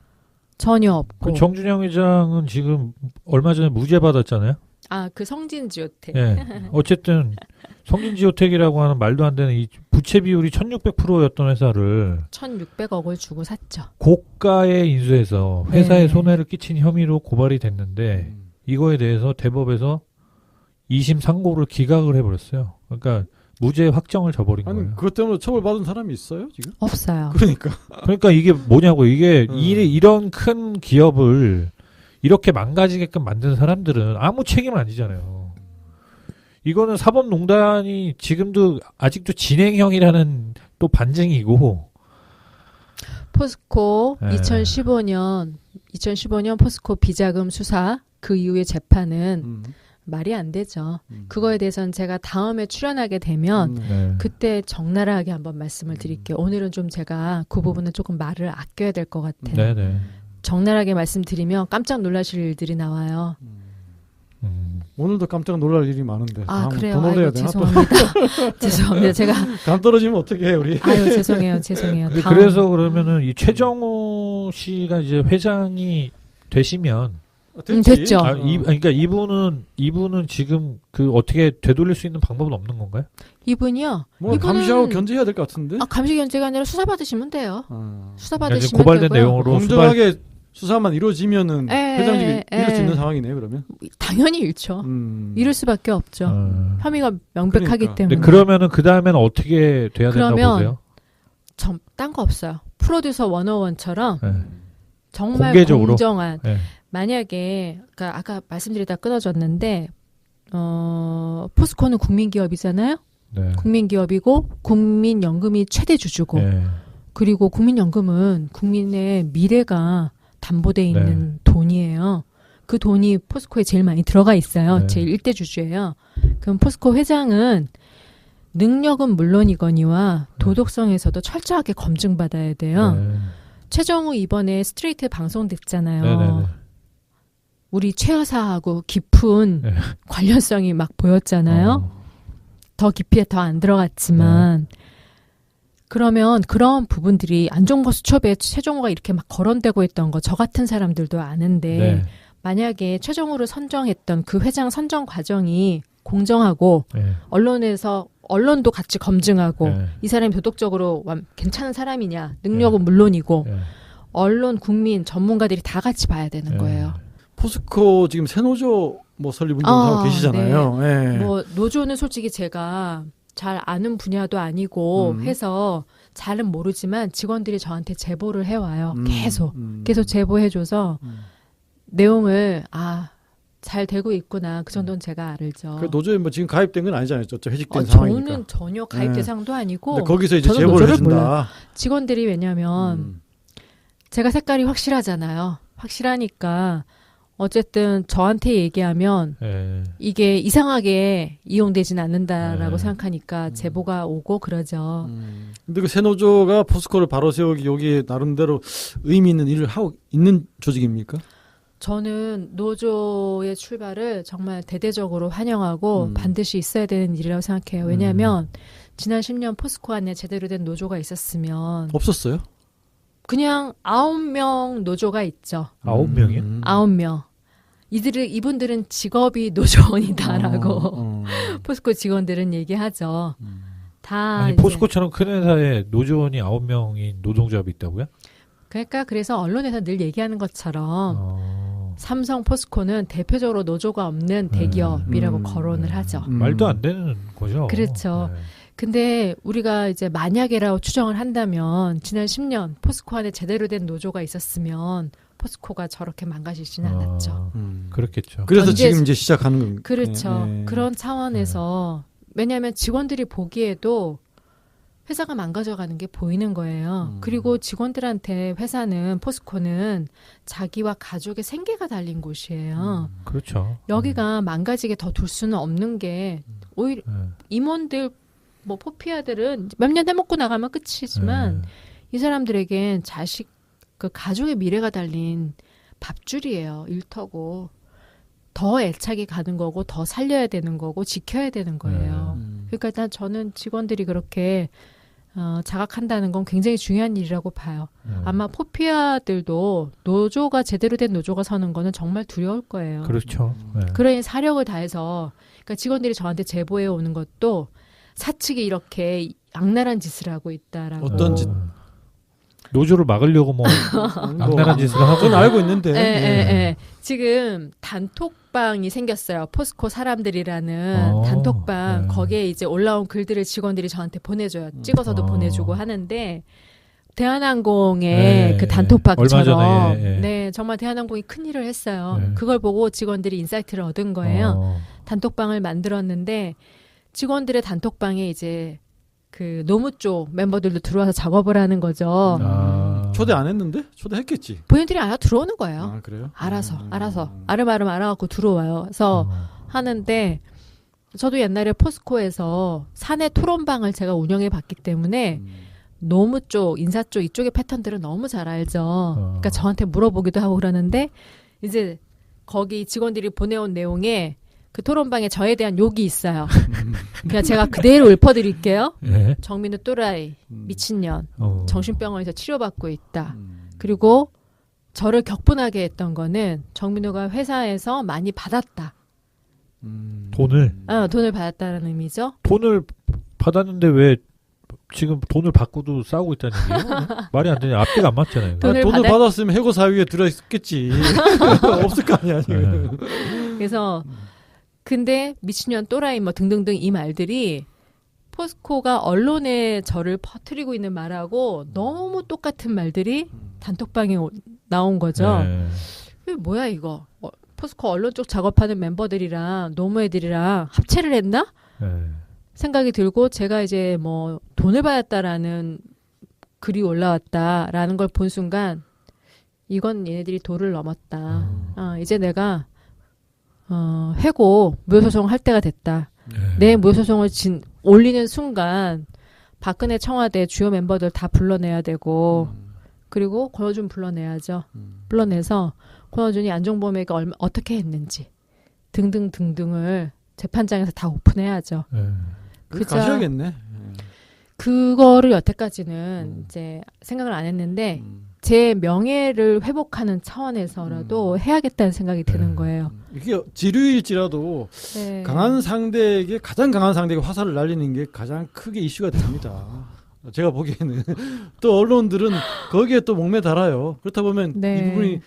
전혀 없고. 그 정준영 회장은 지금 얼마 전에 무죄 받았잖아요. 아, 그 성진지오텍. 예. 어쨌든 성진지오텍이라고 하는 말도 안 되는 이 부채 비율이 1600%였던 회사를 1600억을 주고 샀죠. 고가에 인수해서 회사에 손해를 끼친 혐의로 고발이 됐는데 이거에 대해서 대법에서 2심 상고를 기각을 해버렸어요. 그러니까 무죄 확정을 져버린 아니 거예요. 그것 때문에 처벌받은 사람이 있어요 지금? 없어요. 그러니까 이게 뭐냐고. 이게 이런 큰 기업을 이렇게 망가지게끔 만든 사람들은 아무 책임을 안 지잖아요. 이거는 사법농단이 지금도 아직도 진행형이라는 또 반증이고. 포스코 2015년 포스코 비자금 수사 그 이후의 재판은 말이 안 되죠. 그거에 대해서는 제가 다음에 출연하게 되면 그때 적나라하게 한번 말씀을 드릴게요. 오늘은 좀 제가 그 부분은 조금 말을 아껴야 될 것 같아요. 네네. 적나라하게 말씀드리면 깜짝 놀라실 일들이 나와요. 오늘도 깜짝 놀랄 일이 많은데. 아, 그래요. 더 놀래야 아이고, 되나? 죄송합니다. 죄송합니다. 제가 감 떨어지면 어떻게 해 우리? 아유, 죄송해요. 근데 그래서 그러면은 이 최정호 씨가 이제 회장이 되시면 됐죠. 그러니까 이분은 지금 그 어떻게 되돌릴 수 있는 방법은 없는 건가요? 이분이요. 뭐 감시하고 견제해야 될 것 같은데. 감시 견제가 아니라 수사 받으시면 돼요. 수사 그러니까 이제 받으시면 고발된 되고요. 내용으로 공정하게 수사만 이루어지면은 에, 회장직이 에, 잃을 수 에. 있는 상황이네요. 그러면. 당연히 잃죠. 잃을 수밖에 없죠. 혐의가 명백하기 그러니까. 때문에. 근데 그러면은 그 다음에는 어떻게 돼야 된다고 그러면 보세요? 딴 거 없어요. 프로듀서 101처럼 네. 정말 공개적으로? 공정한 네. 만약에 그러니까 아까 말씀드리다 끊어졌는데 포스코는 국민기업이잖아요. 네. 국민기업이고 국민연금이 최대 주주고 네. 그리고 국민연금은 국민의 미래가 담보돼 있는 돈이에요. 그 돈이 포스코에 제일 많이 들어가 있어요. 네. 제일 1대 주주예요. 그럼 포스코 회장은 능력은 물론이거니와 도덕성에서도 철저하게 검증받아야 돼요. 네. 최정우 이번에 스트레이트 방송됐잖아요. 네네네. 우리 최 여사하고 깊은 네. 관련성이 막 보였잖아요. 더 깊이에 더 안 들어갔지만 그러면 그런 부분들이 안종거 수첩에 최정우가 이렇게 막 거론되고 있던 거 저 같은 사람들도 아는데 네. 만약에 최정우를 선정했던 그 회장 선정 과정이 공정하고 네. 언론도 같이 검증하고 네. 이 사람이 도덕적으로 괜찮은 사람이냐 능력은 물론이고 네. 언론 국민 전문가들이 다 같이 봐야 되는 네. 거예요. 포스코 지금 새노조 뭐 설립 운동하고 계시잖아요. 네. 뭐 노조는 솔직히 제가 잘 아는 분야도 아니고 해서 잘은 모르지만 직원들이 저한테 제보를 해와요. 계속 제보해줘서 내용을 잘 되고 있구나. 그 정도는 제가 알죠. 그 노조에 뭐 지금 가입된 건 아니잖아요. 저 회직된 상황이니까. 저는 전혀 가입 대상도 아니고 근데 거기서 이제 저는 제보를 노조를 해준다. 몰라요. 직원들이 왜냐면 제가 색깔이 확실하잖아요. 확실하니까 어쨌든 저한테 얘기하면 네. 이게 이상하게 이용되진 않는다라고 생각하니까 제보가 오고 그러죠. 근데 그 새노조가 포스코를 바로 세우기 여기에 나름대로 의미 있는 일을 하고 있는 조직입니까? 저는 노조의 출발을 정말 대대적으로 환영하고 반드시 있어야 되는 일이라고 생각해요. 왜냐하면 지난 10년 포스코 안에 제대로 된 노조가 있었으면 없었어요? 그냥 9명 노조가 있죠. 9명이요? 9명. 이분들은 직업이 노조원이다라고 포스코 직원들은 얘기하죠. 다 아니 이제 포스코처럼 큰 회사에 노조원이 9명인 노동조합이 있다고요? 그러니까 그래서 언론에서 늘 얘기하는 것처럼 삼성 포스코는 대표적으로 노조가 없는 대기업이라고 거론을 하죠. 말도 안 되는 거죠. 그렇죠. 근데 우리가 이제 만약에라고 추정을 한다면 지난 10년 포스코 안에 제대로 된 노조가 있었으면 포스코가 저렇게 망가지지는 않았죠. 그렇겠죠. 그래서 지금 이제 시작하는 겁니다. 그렇죠. 그런 차원에서 왜냐하면 직원들이 보기에도 회사가 망가져가는 게 보이는 거예요. 그리고 직원들한테 회사는 포스코는 자기와 가족의 생계가 달린 곳이에요. 그렇죠. 여기가 망가지게 더 둘 수는 없는 게 오히려 임원들 뭐 포피아들은 몇 년 해먹고 나가면 끝이지만 이 사람들에겐 그 가족의 미래가 달린 밥줄이에요. 일터고 더 애착이 가는 거고 더 살려야 되는 거고 지켜야 되는 거예요. 그러니까 일단 저는 직원들이 그렇게 자각한다는 건 굉장히 중요한 일이라고 봐요. 아마 포피아들도 노조가 제대로 된 노조가 서는 거는 정말 두려울 거예요. 그렇죠. 그러니 사력을 다해서 그러니까 직원들이 저한테 제보해 오는 것도 사측이 이렇게 악랄한 짓을 하고 있다라고. 어떤 짓? 노조를 막으려고 뭐 악랄한 짓을 하고 저는 알고 있는데. 네. 지금 단톡방이 생겼어요. 포스코 사람들이라는 단톡방. 거기에 이제 올라온 글들을 직원들이 저한테 보내줘요. 찍어서도 보내주고 하는데 대한항공의 그 단톡방처럼 네, 정말 대한항공이 큰 일을 했어요. 그걸 보고 직원들이 인사이트를 얻은 거예요. 단톡방을 만들었는데 직원들의 단톡방에 이제 그 노무 쪽 멤버들도 들어와서 작업을 하는 거죠. 초대 안 했는데? 초대했겠지. 본인들이 알아 들어오는 거예요. 아, 그래요? 알아서 아름아름 알아갖고 들어와요. 그래서 하는데 저도 옛날에 포스코에서 사내 토론방을 제가 운영해 봤기 때문에 노무 쪽, 인사 쪽 이쪽의 패턴들은 너무 잘 알죠. 그러니까 저한테 물어보기도 하고 그러는데 이제 거기 직원들이 보내온 내용에 그 토론방에 저에 대한 욕이 있어요. 그냥 제가 그대로 읊어드릴게요. 예. 정민우 또라이, 미친년, 어. 정신병원에서 치료받고 있다. 그리고 저를 격분하게 했던 거는 정민우가 회사에서 많이 받았다. 돈을 돈을 받았다는 의미죠. 돈을 받았는데 왜 지금 돈을 받고도 싸우고 있다는 얘기예요? 말이 안 되냐? 앞뒤가 안 맞잖아요. 돈을 돈을 받아- 받았으면 해고 사유에 들어있겠지. 없을 거 아니야 지금. 그래서 근데 미친년 또라이 뭐 등등등 이 말들이 포스코가 언론에 저를 퍼뜨리고 있는 말하고 너무 똑같은 말들이 단톡방에 나온 거죠. 네. 이게 뭐야 이거? 포스코 언론 쪽 작업하는 멤버들이랑 노무애들이랑 합체를 했나? 네. 생각이 들고 제가 이제 뭐 돈을 받았다라는 글이 올라왔다라는 걸 본 순간 이건 얘네들이 도를 넘었다. 이제 내가 해고 무효소송 할 때가 됐다. 내 무효소송을 올리는 순간 박근혜 청와대 주요 멤버들 다 불러내야 되고 그리고 권오준 불러내야죠. 불러내서 권오준이 안종범에게 어떻게 했는지 등등등등을 재판장에서 다 오픈해야죠. 그저 가셔야겠네. 그거를 여태까지는 이제 생각을 안 했는데 제 명예를 회복하는 차원에서라도 해야겠다는 생각이 드는 거예요. 이게 지류일지라도 네. 강한 상대에게 가장 강한 상대에게 화살을 날리는 게 가장 크게 이슈가 됩니다. 제가 보기에는 또 언론들은 거기에 또 목매 달아요. 그렇다 보면 네. 이 부분이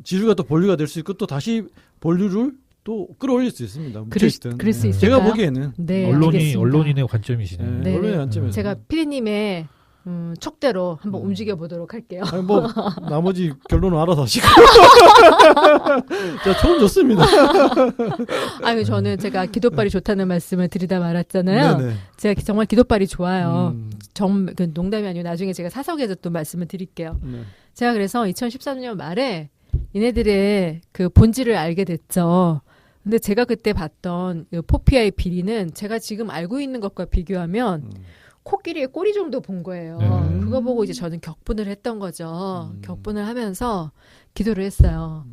지류가 또 본류가 될 수 있고 또 다시 본류를 또 끌어올릴 수 있습니다. 묻혀있든. 그럴 수 네. 있을까요? 제가 보기에는 네, 언론이 알겠습니다. 언론인의 관점이시네. 네. 네. 언론의 관점에서 제가 피디님의 촉대로 한번 움직여 보도록 할게요. 아니 뭐 나머지 결론은 알아서 하시고. 자, 처음 좋습니다. 아유 저는 제가 기도빨이 좋다는 말씀을 드리다 말았잖아요. 네네. 제가 정말 기도빨이 좋아요. 음, 그 농담이 아니고 나중에 제가 사석에서 또 말씀을 드릴게요. 네. 제가 그래서 2013년 말에 얘네들의 그 본질을 알게 됐죠. 근데 제가 그때 봤던 그 포피아의 비리는 제가 지금 알고 있는 것과 비교하면 코끼리의 꼬리 정도 본 거예요. 네. 그거 보고 이제 저는 격분을 했던 거죠. 격분을 하면서 기도를 했어요.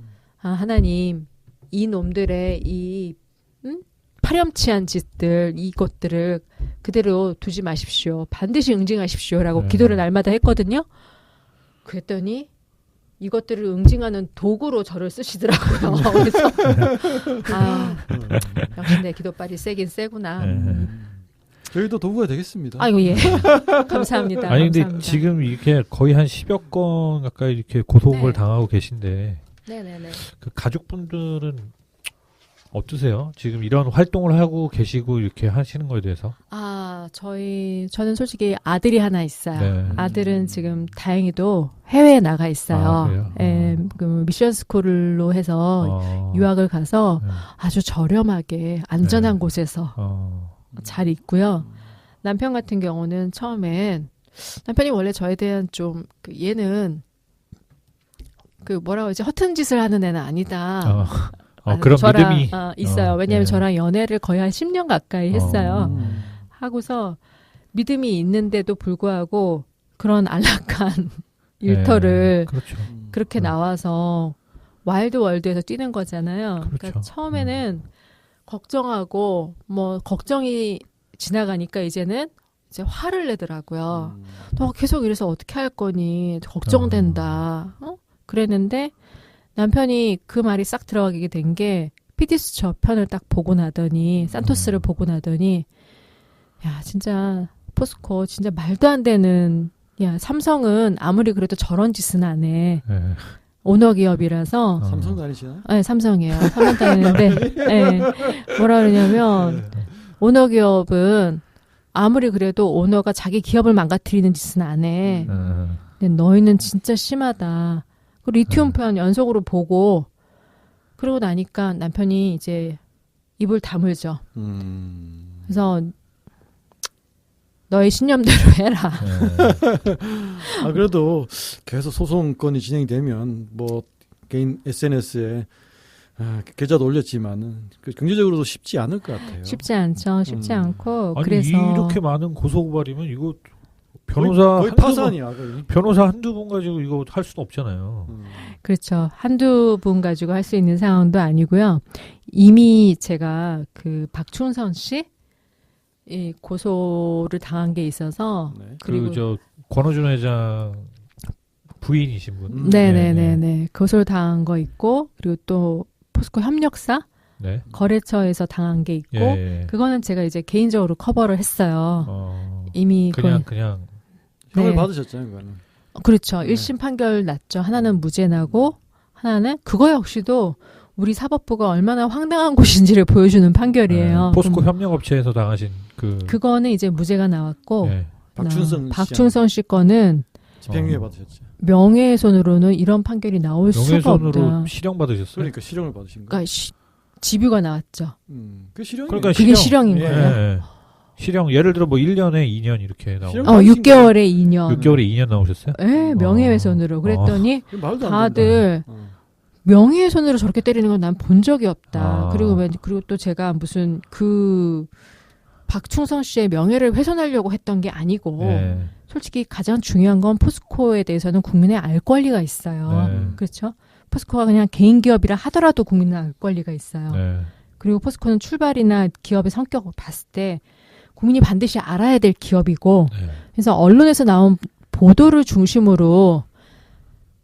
아, 하나님, 이 놈들의 이 파렴치한 짓들, 이것들을 그대로 두지 마십시오. 반드시 응징하십시오라고 네. 기도를 날마다 했거든요. 그랬더니 이것들을 응징하는 도구로 저를 쓰시더라고요. 그래서 역시 내 기도빨이 세긴 세구나. 네. 저희도 도구가 되겠습니다. 아이고 예. 감사합니다. 아니 근데 감사합니다. 지금 이렇게 거의 한 10여 건 가까이 이렇게 고소를 네. 당하고 계신데 네네네. 그 가족분들은 어떠세요? 지금 이런 활동을 하고 계시고 이렇게 하시는 거에 대해서? 저는 솔직히 아들이 하나 있어요. 네. 아들은 지금 다행히도 해외에 나가 있어요. 아, 그래요? 예, 그 미션 스쿨로 해서 유학을 가서 네. 아주 저렴하게 안전한 네. 곳에서 잘 있고요. 남편 같은 경우는 처음엔 남편이 원래 저에 대한 좀 얘는 그 뭐라고 하지 허튼 짓을 하는 애는 아니다. 그런 저랑, 믿음이 있어요. 왜냐하면 네. 저랑 연애를 거의 한 10년 가까이 했어요. 하고서 믿음이 있는데도 불구하고 그런 안락한 일터를 그렇죠. 그렇게 나와서 와일드 월드에서 뛰는 거잖아요. 그렇죠. 그러니까 처음에는 걱정하고 뭐 걱정이 지나가니까 이제는 이제 화를 내더라고요. 너 계속 이래서 어떻게 할 거니? 걱정된다. 그랬는데 남편이 그 말이 싹 들어가게 된 게 피디수첩 편을 딱 보고 나더니 산토스를 보고 나더니 야 진짜 포스코 진짜 말도 안 되는 야 삼성은 아무리 그래도 저런 짓은 안 해. 네. 오너 기업이라서 삼성 다니시나요? 네, 삼성이에요. 3년 다니는데 네. 뭐라 그러냐면 오너 기업은 아무리 그래도 오너가 자기 기업을 망가뜨리는 짓은 안 해. 근데 너희는 진짜 심하다. 그 리튬 편 연속으로 보고 그러고 나니까 남편이 이제 입을 다물죠. 그래서 너의 신념대로 해라. 그래도 계속 소송건이 진행되면 뭐 개인 SNS에 계좌도 올렸지만은 경제적으로도 쉽지 않을 것 같아요. 쉽지 않죠. 쉽지 않고 아니 그래서 이렇게 많은 고소 고발이면 이거 거의 파산이야. 거의. 변호사 한두 분 가지고 이거 할 수는 없잖아요. 그렇죠. 한두 분 가지고 할 수 있는 상황도 아니고요. 이미 제가 그 박충선 씨 이 고소를 당한 게 있어서 네. 그리고 저 권오준 회장 부인이신 분. 네네네네 고소를 당한 거 있고 그리고 또 포스코 협력사 네. 거래처에서 당한 게 있고 예. 그거는 제가 이제 개인적으로 커버를 했어요. 이미 그냥 형을 네. 받으셨잖아요, 그거는. 그렇죠. 네. 1심 판결 났죠. 하나는 무죄 나고 하나는 그거 역시도 우리 사법부가 얼마나 황당한 곳인지를 보여주는 판결이에요. 포스코 협력업체에서 당하신 그거는 이제 무죄가 나왔고 네. 박충선 씨 거는 집행유예 받으셨죠. 명예훼손으로는 이런 판결이 나올 수가 없다. 명예훼손으로 실형 받으셨어요? 그러니까 실형을 받으신 거예요. 그러니까 집유가 나왔죠. 그 실형이. 그러니까 그게 실형인 예. 거예요. 예. 실형 예를 들어 뭐 1년에 2년 이렇게 나오고 실형? 6개월에 2년. 6개월에 2년 나오셨어요? 네, 명예훼손으로. 그랬더니 말도 안 다들 된다. 명예훼손으로 저렇게 때리는 건 난 본 적이 없다. 아. 그리고 또 제가 무슨 그 박충선 씨의 명예를 훼손하려고 했던 게 아니고 네. 솔직히 가장 중요한 건 포스코에 대해서는 국민의 알 권리가 있어요. 네. 그렇죠? 포스코가 그냥 개인 기업이라 하더라도 국민의 알 권리가 있어요. 네. 그리고 포스코는 출발이나 기업의 성격을 봤을 때 국민이 반드시 알아야 될 기업이고 네. 그래서 언론에서 나온 보도를 중심으로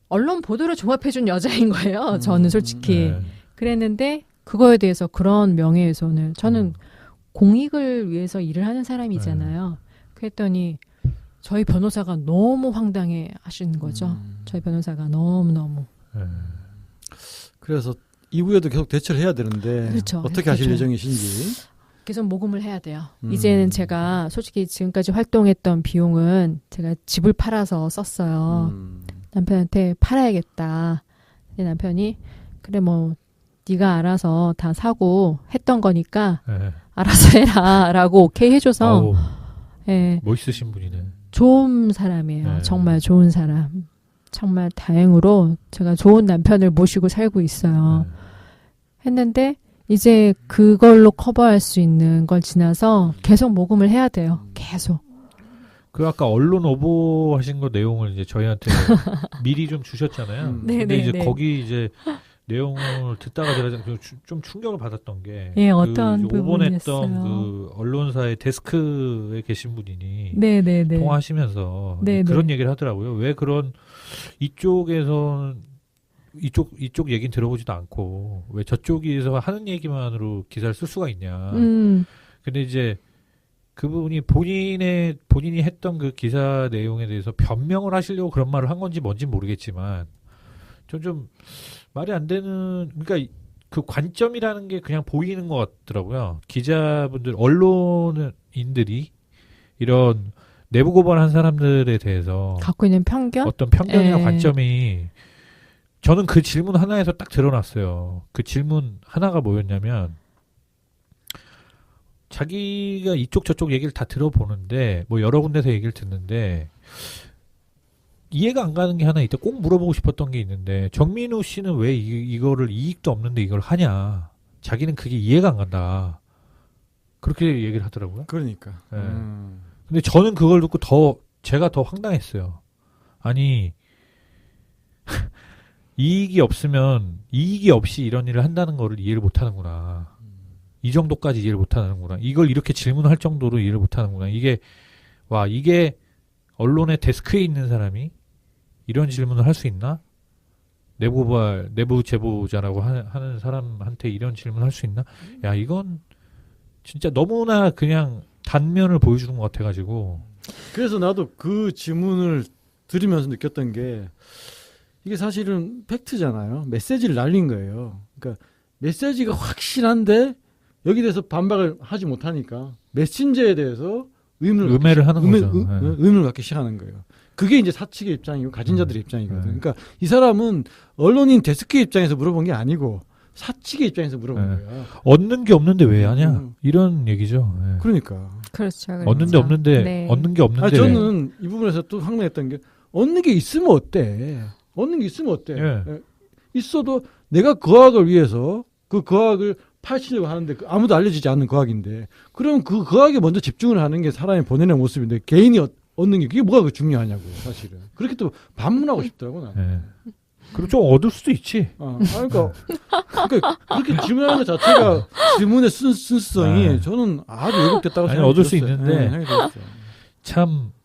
언론 보도를 종합해준 여자인 거예요. 저는 솔직히. 네. 그랬는데 그거에 대해서 그런 명예훼손을 저는 공익을 위해서 일을 하는 사람이잖아요. 그랬더니 저희 변호사가 너무 황당해 하시는 거죠. 저희 변호사가 너무너무. 네. 그래서 이후에도 계속 대처를 해야 되는데 그렇죠. 어떻게 하실 그렇죠. 예정이신지. 계속 모금을 해야 돼요. 이제는 제가 솔직히 지금까지 활동했던 비용은 제가 집을 팔아서 썼어요. 남편한테 팔아야겠다. 근데 남편이 그래 뭐 네가 알아서 다 사고 했던 거니까 네. 알아서 해라라고 오케이 해줘서 아우, 예, 멋있으신 분이네. 좋은 사람이에요. 네. 정말 좋은 사람. 정말 다행으로 제가 좋은 남편을 모시고 살고 있어요. 네. 했는데 이제 그걸로 커버할 수 있는 걸 지나서 계속 모금을 해야 돼요. 계속. 그 아까 언론 오보 하신 거 내용을 이제 저희한테 미리 좀 주셨잖아요. 네, 근데 네, 이제 네. 거기 이제 내용을 듣다가 제가 좀 충격을 받았던 게 예, 어떤 그 오본했던 부분이었어요? 그 언론사의 데스크에 계신 분이 네네네. 통화하시면서 네, 그런 네. 얘기를 하더라고요. 왜 그런 이쪽에선 이쪽 얘기는 들어보지도 않고 왜 저쪽에서 하는 얘기만으로 기사를 쓸 수가 있냐. 근데 이제 그분이 본인이 했던 그 기사 내용에 대해서 변명을 하시려고 그런 말을 한 건지 뭔지 모르겠지만 좀 말이 안 되는 그러니까 그 관점이라는 게 그냥 보이는 것 같더라고요. 기자분들 언론인들이 이런 내부 고발한 사람들에 대해서 갖고 있는 편견? 어떤 편견이나 예. 관점이 저는 그 질문 하나에서 딱 드러났어요. 그 질문 하나가 뭐였냐면 자기가 이쪽 저쪽 얘기를 다 들어보는데 뭐 여러 군데서 얘기를 듣는데 이해가 안 가는 게 하나 있다. 꼭 물어보고 싶었던 게 있는데 정민우 씨는 왜 이거를 이익도 없는데 이걸 하냐. 자기는 그게 이해가 안 간다. 그렇게 얘기를 하더라고요. 그러니까. 네. 근데 저는 그걸 듣고 제가 더 황당했어요. 아니 이익이 없이 이런 일을 한다는 거를 이해를 못 하는구나. 이 정도까지 이해를 못 하는구나. 이걸 이렇게 질문할 정도로 이해를 못 하는구나. 이게 언론의 데스크에 있는 사람이 이런 질문을 할 수 있나? 내부 제보자라고 하는 사람한테 이런 질문을 할 수 있나? 야, 이건 진짜 너무나 그냥 단면을 보여주는 것 같아가지고. 그래서 나도 그 질문을 들으면서 느꼈던 게 이게 사실은 팩트잖아요. 메시지를 날린 거예요. 그러니까 메시지가 확실한데 여기 대해서 반박을 하지 못하니까 메신저에 대해서 의문을 하는 거죠. 의문을 갖기 시작하는 거예요. 그게 이제 사측의 입장이고 가진 자들의 입장이거든. 그러니까 이 사람은 언론인 데스크의 입장에서 물어본 게 아니고 사측의 입장에서 물어본 거예요. 얻는 게 없는데 왜 하냐? 이런 얘기죠. 네. 그러니까. 그렇죠. 얻는 게 없는데 네. 얻는 게 없는데. 저는 이 부분에서 또 황당했던 게 얻는 게 있으면 어때? 얻는 게 있으면 어때? 예. 있어도 내가 거학을 위해서 그 거학을 파시려고 하는데 아무도 알려지지 않는 거학인데 그럼 그 거학에 먼저 집중을 하는 게 사람의 본연의 모습인데 개인이 얻는 게 그게 뭐가 중요하냐고 사실은. 그렇게 또 반문하고 싶더라고 나는. 네. 그리고 좀 얻을 수도 있지. 그러니까 그렇게 질문하는 것 자체가 질문의 순수성이 네. 저는 아주 왜곡됐다고 아니, 생각이 얻을 수 들었어요. 있는데 네, 생각이 들었어요. 참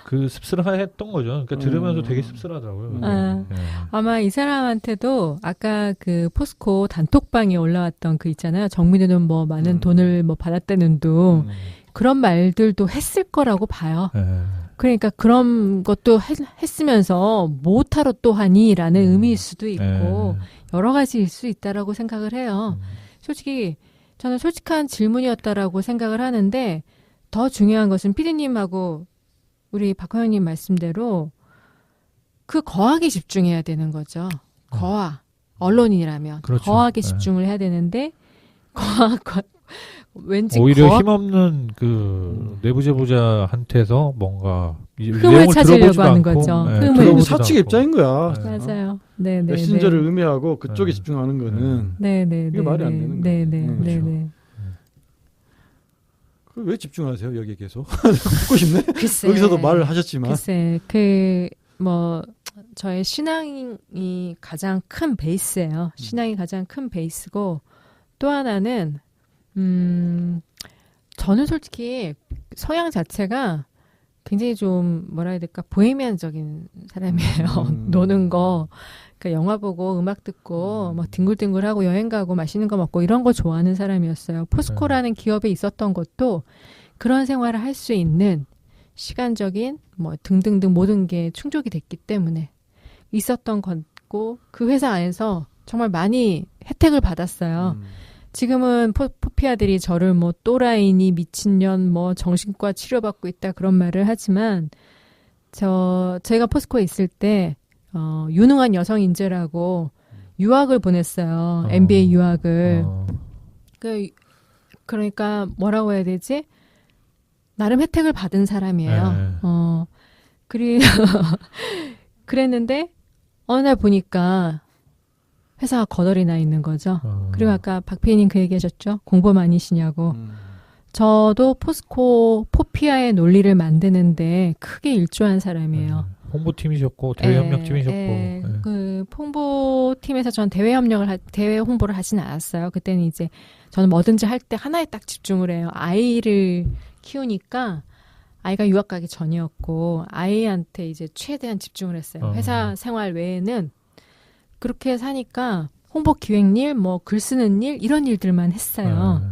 그 씁쓸했던 거죠. 그러니까 들으면서 되게 씁쓸하더라고요. 네. 아마 이 사람한테도 아까 그 포스코 단톡방에 올라왔던 그 있잖아요. 정민우는 뭐 많은 돈을 뭐 받았다는 둥 그런 말들도 했을 거라고 봐요. 네. 그러니까 그런 것도 했으면서 뭐하러 또 하니라는 의미일 수도 있고 여러 가지일 수 있다라고 생각을 해요. 솔직히 저는 솔직한 질문이었다라고 생각을 하는데 더 중요한 것은 피디님하고 우리 박화영님 말씀대로 그 거하게 집중해야 되는 거죠. 거하. 언론인이라면 그렇죠. 거하게 집중을 해야 되는데 왠지 오히려 힘없는 그 내부 제보자한테서 뭔가 흠을 찾으려고 하는 거죠. 흠을. 그게 사측 입장인 거야. 맞아요. 네네. 메신저를 의미하고 그쪽에 집중하는 거는 네네. 이게 말이 안 되는 거예요. 네네. 왜 집중하세요 여기 계속? 듣고 싶네. 글쎄, 여기서도 말을 하셨지만. 글쎄 저의 신앙이 가장 큰 베이스예요. 신앙이 가장 큰 베이스고 또 하나는 저는 솔직히 성향 자체가 굉장히 좀 뭐라 해야 될까 보헤미안적인 사람이에요. 노는 거, 그러니까 영화 보고 음악 듣고 막 뒹굴뒹굴하고 여행 가고 맛있는 거 먹고 이런 거 좋아하는 사람이었어요. 포스코라는 기업에 있었던 것도 그런 생활을 할 수 있는 시간적인 뭐 등등등 모든 게 충족이 됐기 때문에 있었던 거고 그 회사 안에서 정말 많이 혜택을 받았어요. 지금은 포피아들이 저를 뭐 또라이니 미친년 뭐 정신과 치료받고 있다 그런 말을 하지만 제가 포스코에 있을 때 유능한 여성 인재라고 유학을 보냈어요. MBA 유학을. 그러니까 뭐라고 해야 되지? 나름 혜택을 받은 사람이에요. 그랬는데 어느 날 보니까 회사가 거덜이 나 있는 거죠. 그리고 아까 박 PD님 그 얘기하셨죠. 공범 아니시냐고. 저도 포피아의 논리를 만드는데 크게 일조한 사람이에요. 홍보팀이셨고 대외 협력팀이셨고. 그 홍보팀에서 전 대외 홍보를 하진 않았어요. 그때는 이제 저는 뭐든지 할 때 하나에 딱 집중을 해요. 아이를 키우니까 아이가 유학 가기 전이었고 아이한테 이제 최대한 집중을 했어요. 회사 생활 외에는 그렇게 사니까 홍보 기획일, 뭐 글 쓰는 일 이런 일들만 했어요.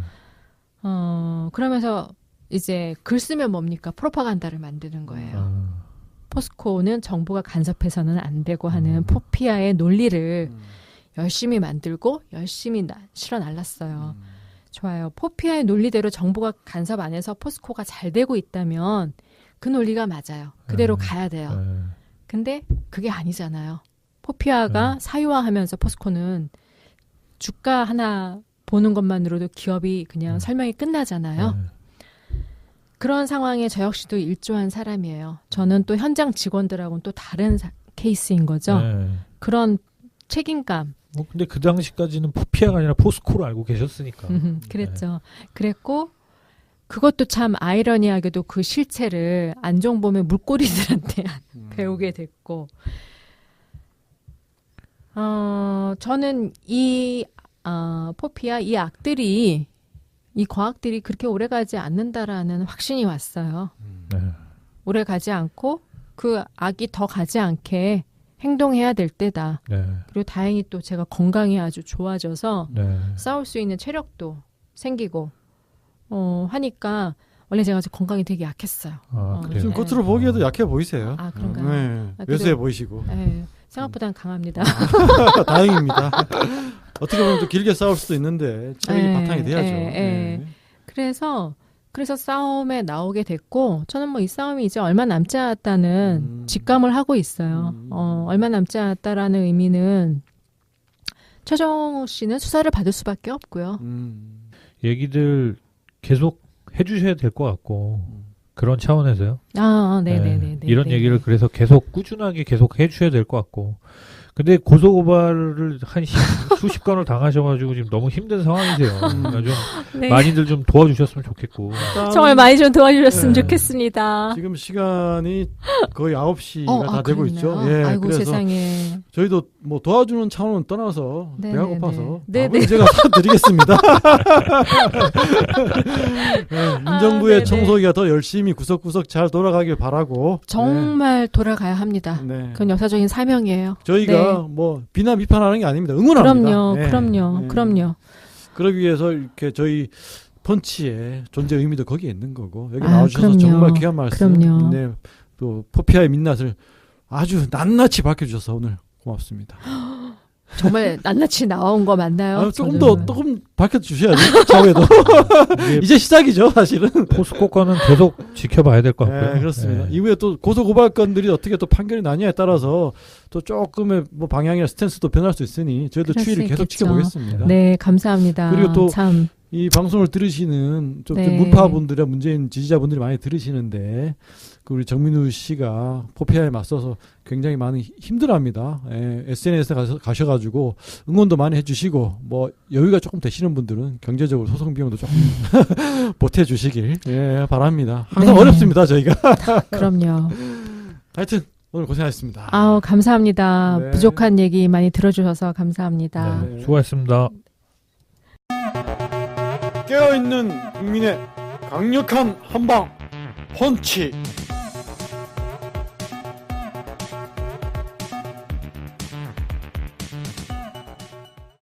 그러면서 이제 글 쓰면 뭡니까? 프로파간다를 만드는 거예요. 포스코는 정보가 간섭해서는 안 되고 하는 포피아의 논리를 열심히 만들고 열심히 실어 날랐어요. 좋아요. 포피아의 논리대로 정보가 간섭 안 해서 포스코가 잘 되고 있다면 그 논리가 맞아요. 그대로 가야 돼요. 근데 그게 아니잖아요. 포피아가 사유화하면서 포스코는 주가 하나 보는 것만으로도 기업이 그냥 설명이 끝나잖아요. 그런 상황에 저 역시도 일조한 사람이에요. 저는 또 현장 직원들하고는 또 다른 케이스인 거죠. 그런 책임감. 근데 그 당시까지는 포피아가 아니라 포스코로 알고 계셨으니까. 그랬죠. 그랬고 그것도 참 아이러니하게도 그 실체를 안종범의 물꼬리들한테 배우게 됐고 저는 이 포피아 이 악들이 이 과학들이 그렇게 오래 가지 않는다라는 확신이 왔어요. 오래 가지 않고 그 악이 더 가지 않게 행동해야 될 때다. 그리고 다행히 또 제가 건강이 아주 좋아져서 싸울 수 있는 체력도 생기고 하니까 원래 제가 건강이 되게 약했어요. 지금 겉으로 보기에도 약해 보이세요. 그런가요? 요새 보이시고. 생각보다는 강합니다. 다행입니다. 어떻게 보면 또 길게 싸울 수도 있는데 체력이 바탕이 돼야죠. 그래서 싸움에 나오게 됐고 저는 뭐 이 싸움이 이제 얼마 남지 않았다는 직감을 하고 있어요. 얼마 남지 않았다라는 의미는 최정우 씨는 수사를 받을 수밖에 없고요. 얘기들 계속 해주셔야 될 것 같고 그런 차원에서요. 네네네. 이런 얘기를 그래서 계속 꾸준하게 계속 해주셔야 될 것 같고 근데 고소고발을 수십 건을 당하셔가지고 지금 너무 힘든 상황이세요. 그러니까 좀 네. 많이들 좀 도와주셨으면 좋겠고. 정말 많이 좀 도와주셨으면 네. 좋겠습니다. 지금 시간이 거의 9시가 다 되고 그렇네요. 있죠. 예, 아이고 그래서 세상에. 저희도 뭐 도와주는 차원은 떠나서 네, 배가 네, 고파서 네. 밥은 제가 사드리겠습니다. 네, 민정부의 네네. 청소기가 더 열심히 구석구석 잘 돌아가길 바라고. 정말 돌아가야 합니다. 네. 그건 역사적인 사명이에요. 저희가 네. 뭐 비난 비판하는 게 아닙니다. 응원합니다. 그럼요, 네. 그럼요, 네. 그럼요. 그러기 위해서 이렇게 저희 펀치의 존재 의미도 거기에 있는 거고 여기 아, 나와주셔서 그럼요. 정말 귀한 말씀, 그럼요. 네, 또 포피아의 민낯을 아주 낱낱이 밝혀주셔서 오늘 고맙습니다. 정말 낱낱이 나온 거 맞나요? 아, 조금 저는. 더 조금 밝혀주셔야죠. 차후에도 이제 시작이죠, 사실은. 포스코 건은 계속 지켜봐야 될 것 같고요. 네, 그렇습니다. 네. 이후에 또 고소 고발건들이 어떻게 또 판결이 나냐에 따라서 또 조금의 뭐 방향이나 스탠스도 변할 수 있으니 저희도 그럴 추이를 수 계속 있겠죠. 지켜보겠습니다. 네, 감사합니다. 그리고 또 참. 이 방송을 들으시는 좀 네. 문파분들이나 문재인 지지자분들이 많이 들으시는데 그 우리 정민우 씨가 포피아에 맞서서 굉장히 많이 힘들어합니다. 예, SNS에 가셔가지고 응원도 많이 해주시고 뭐 여유가 조금 되시는 분들은 경제적으로 소송 비용도 조금 보태주시길 예, 바랍니다. 항상 네. 어렵습니다 저희가. 그럼요. 하여튼 오늘 고생하셨습니다. 아우, 감사합니다. 네. 부족한 얘기 많이 들어주셔서 감사합니다. 네, 수고하셨습니다. 깨어있는 국민의 강력한 한방 펀치.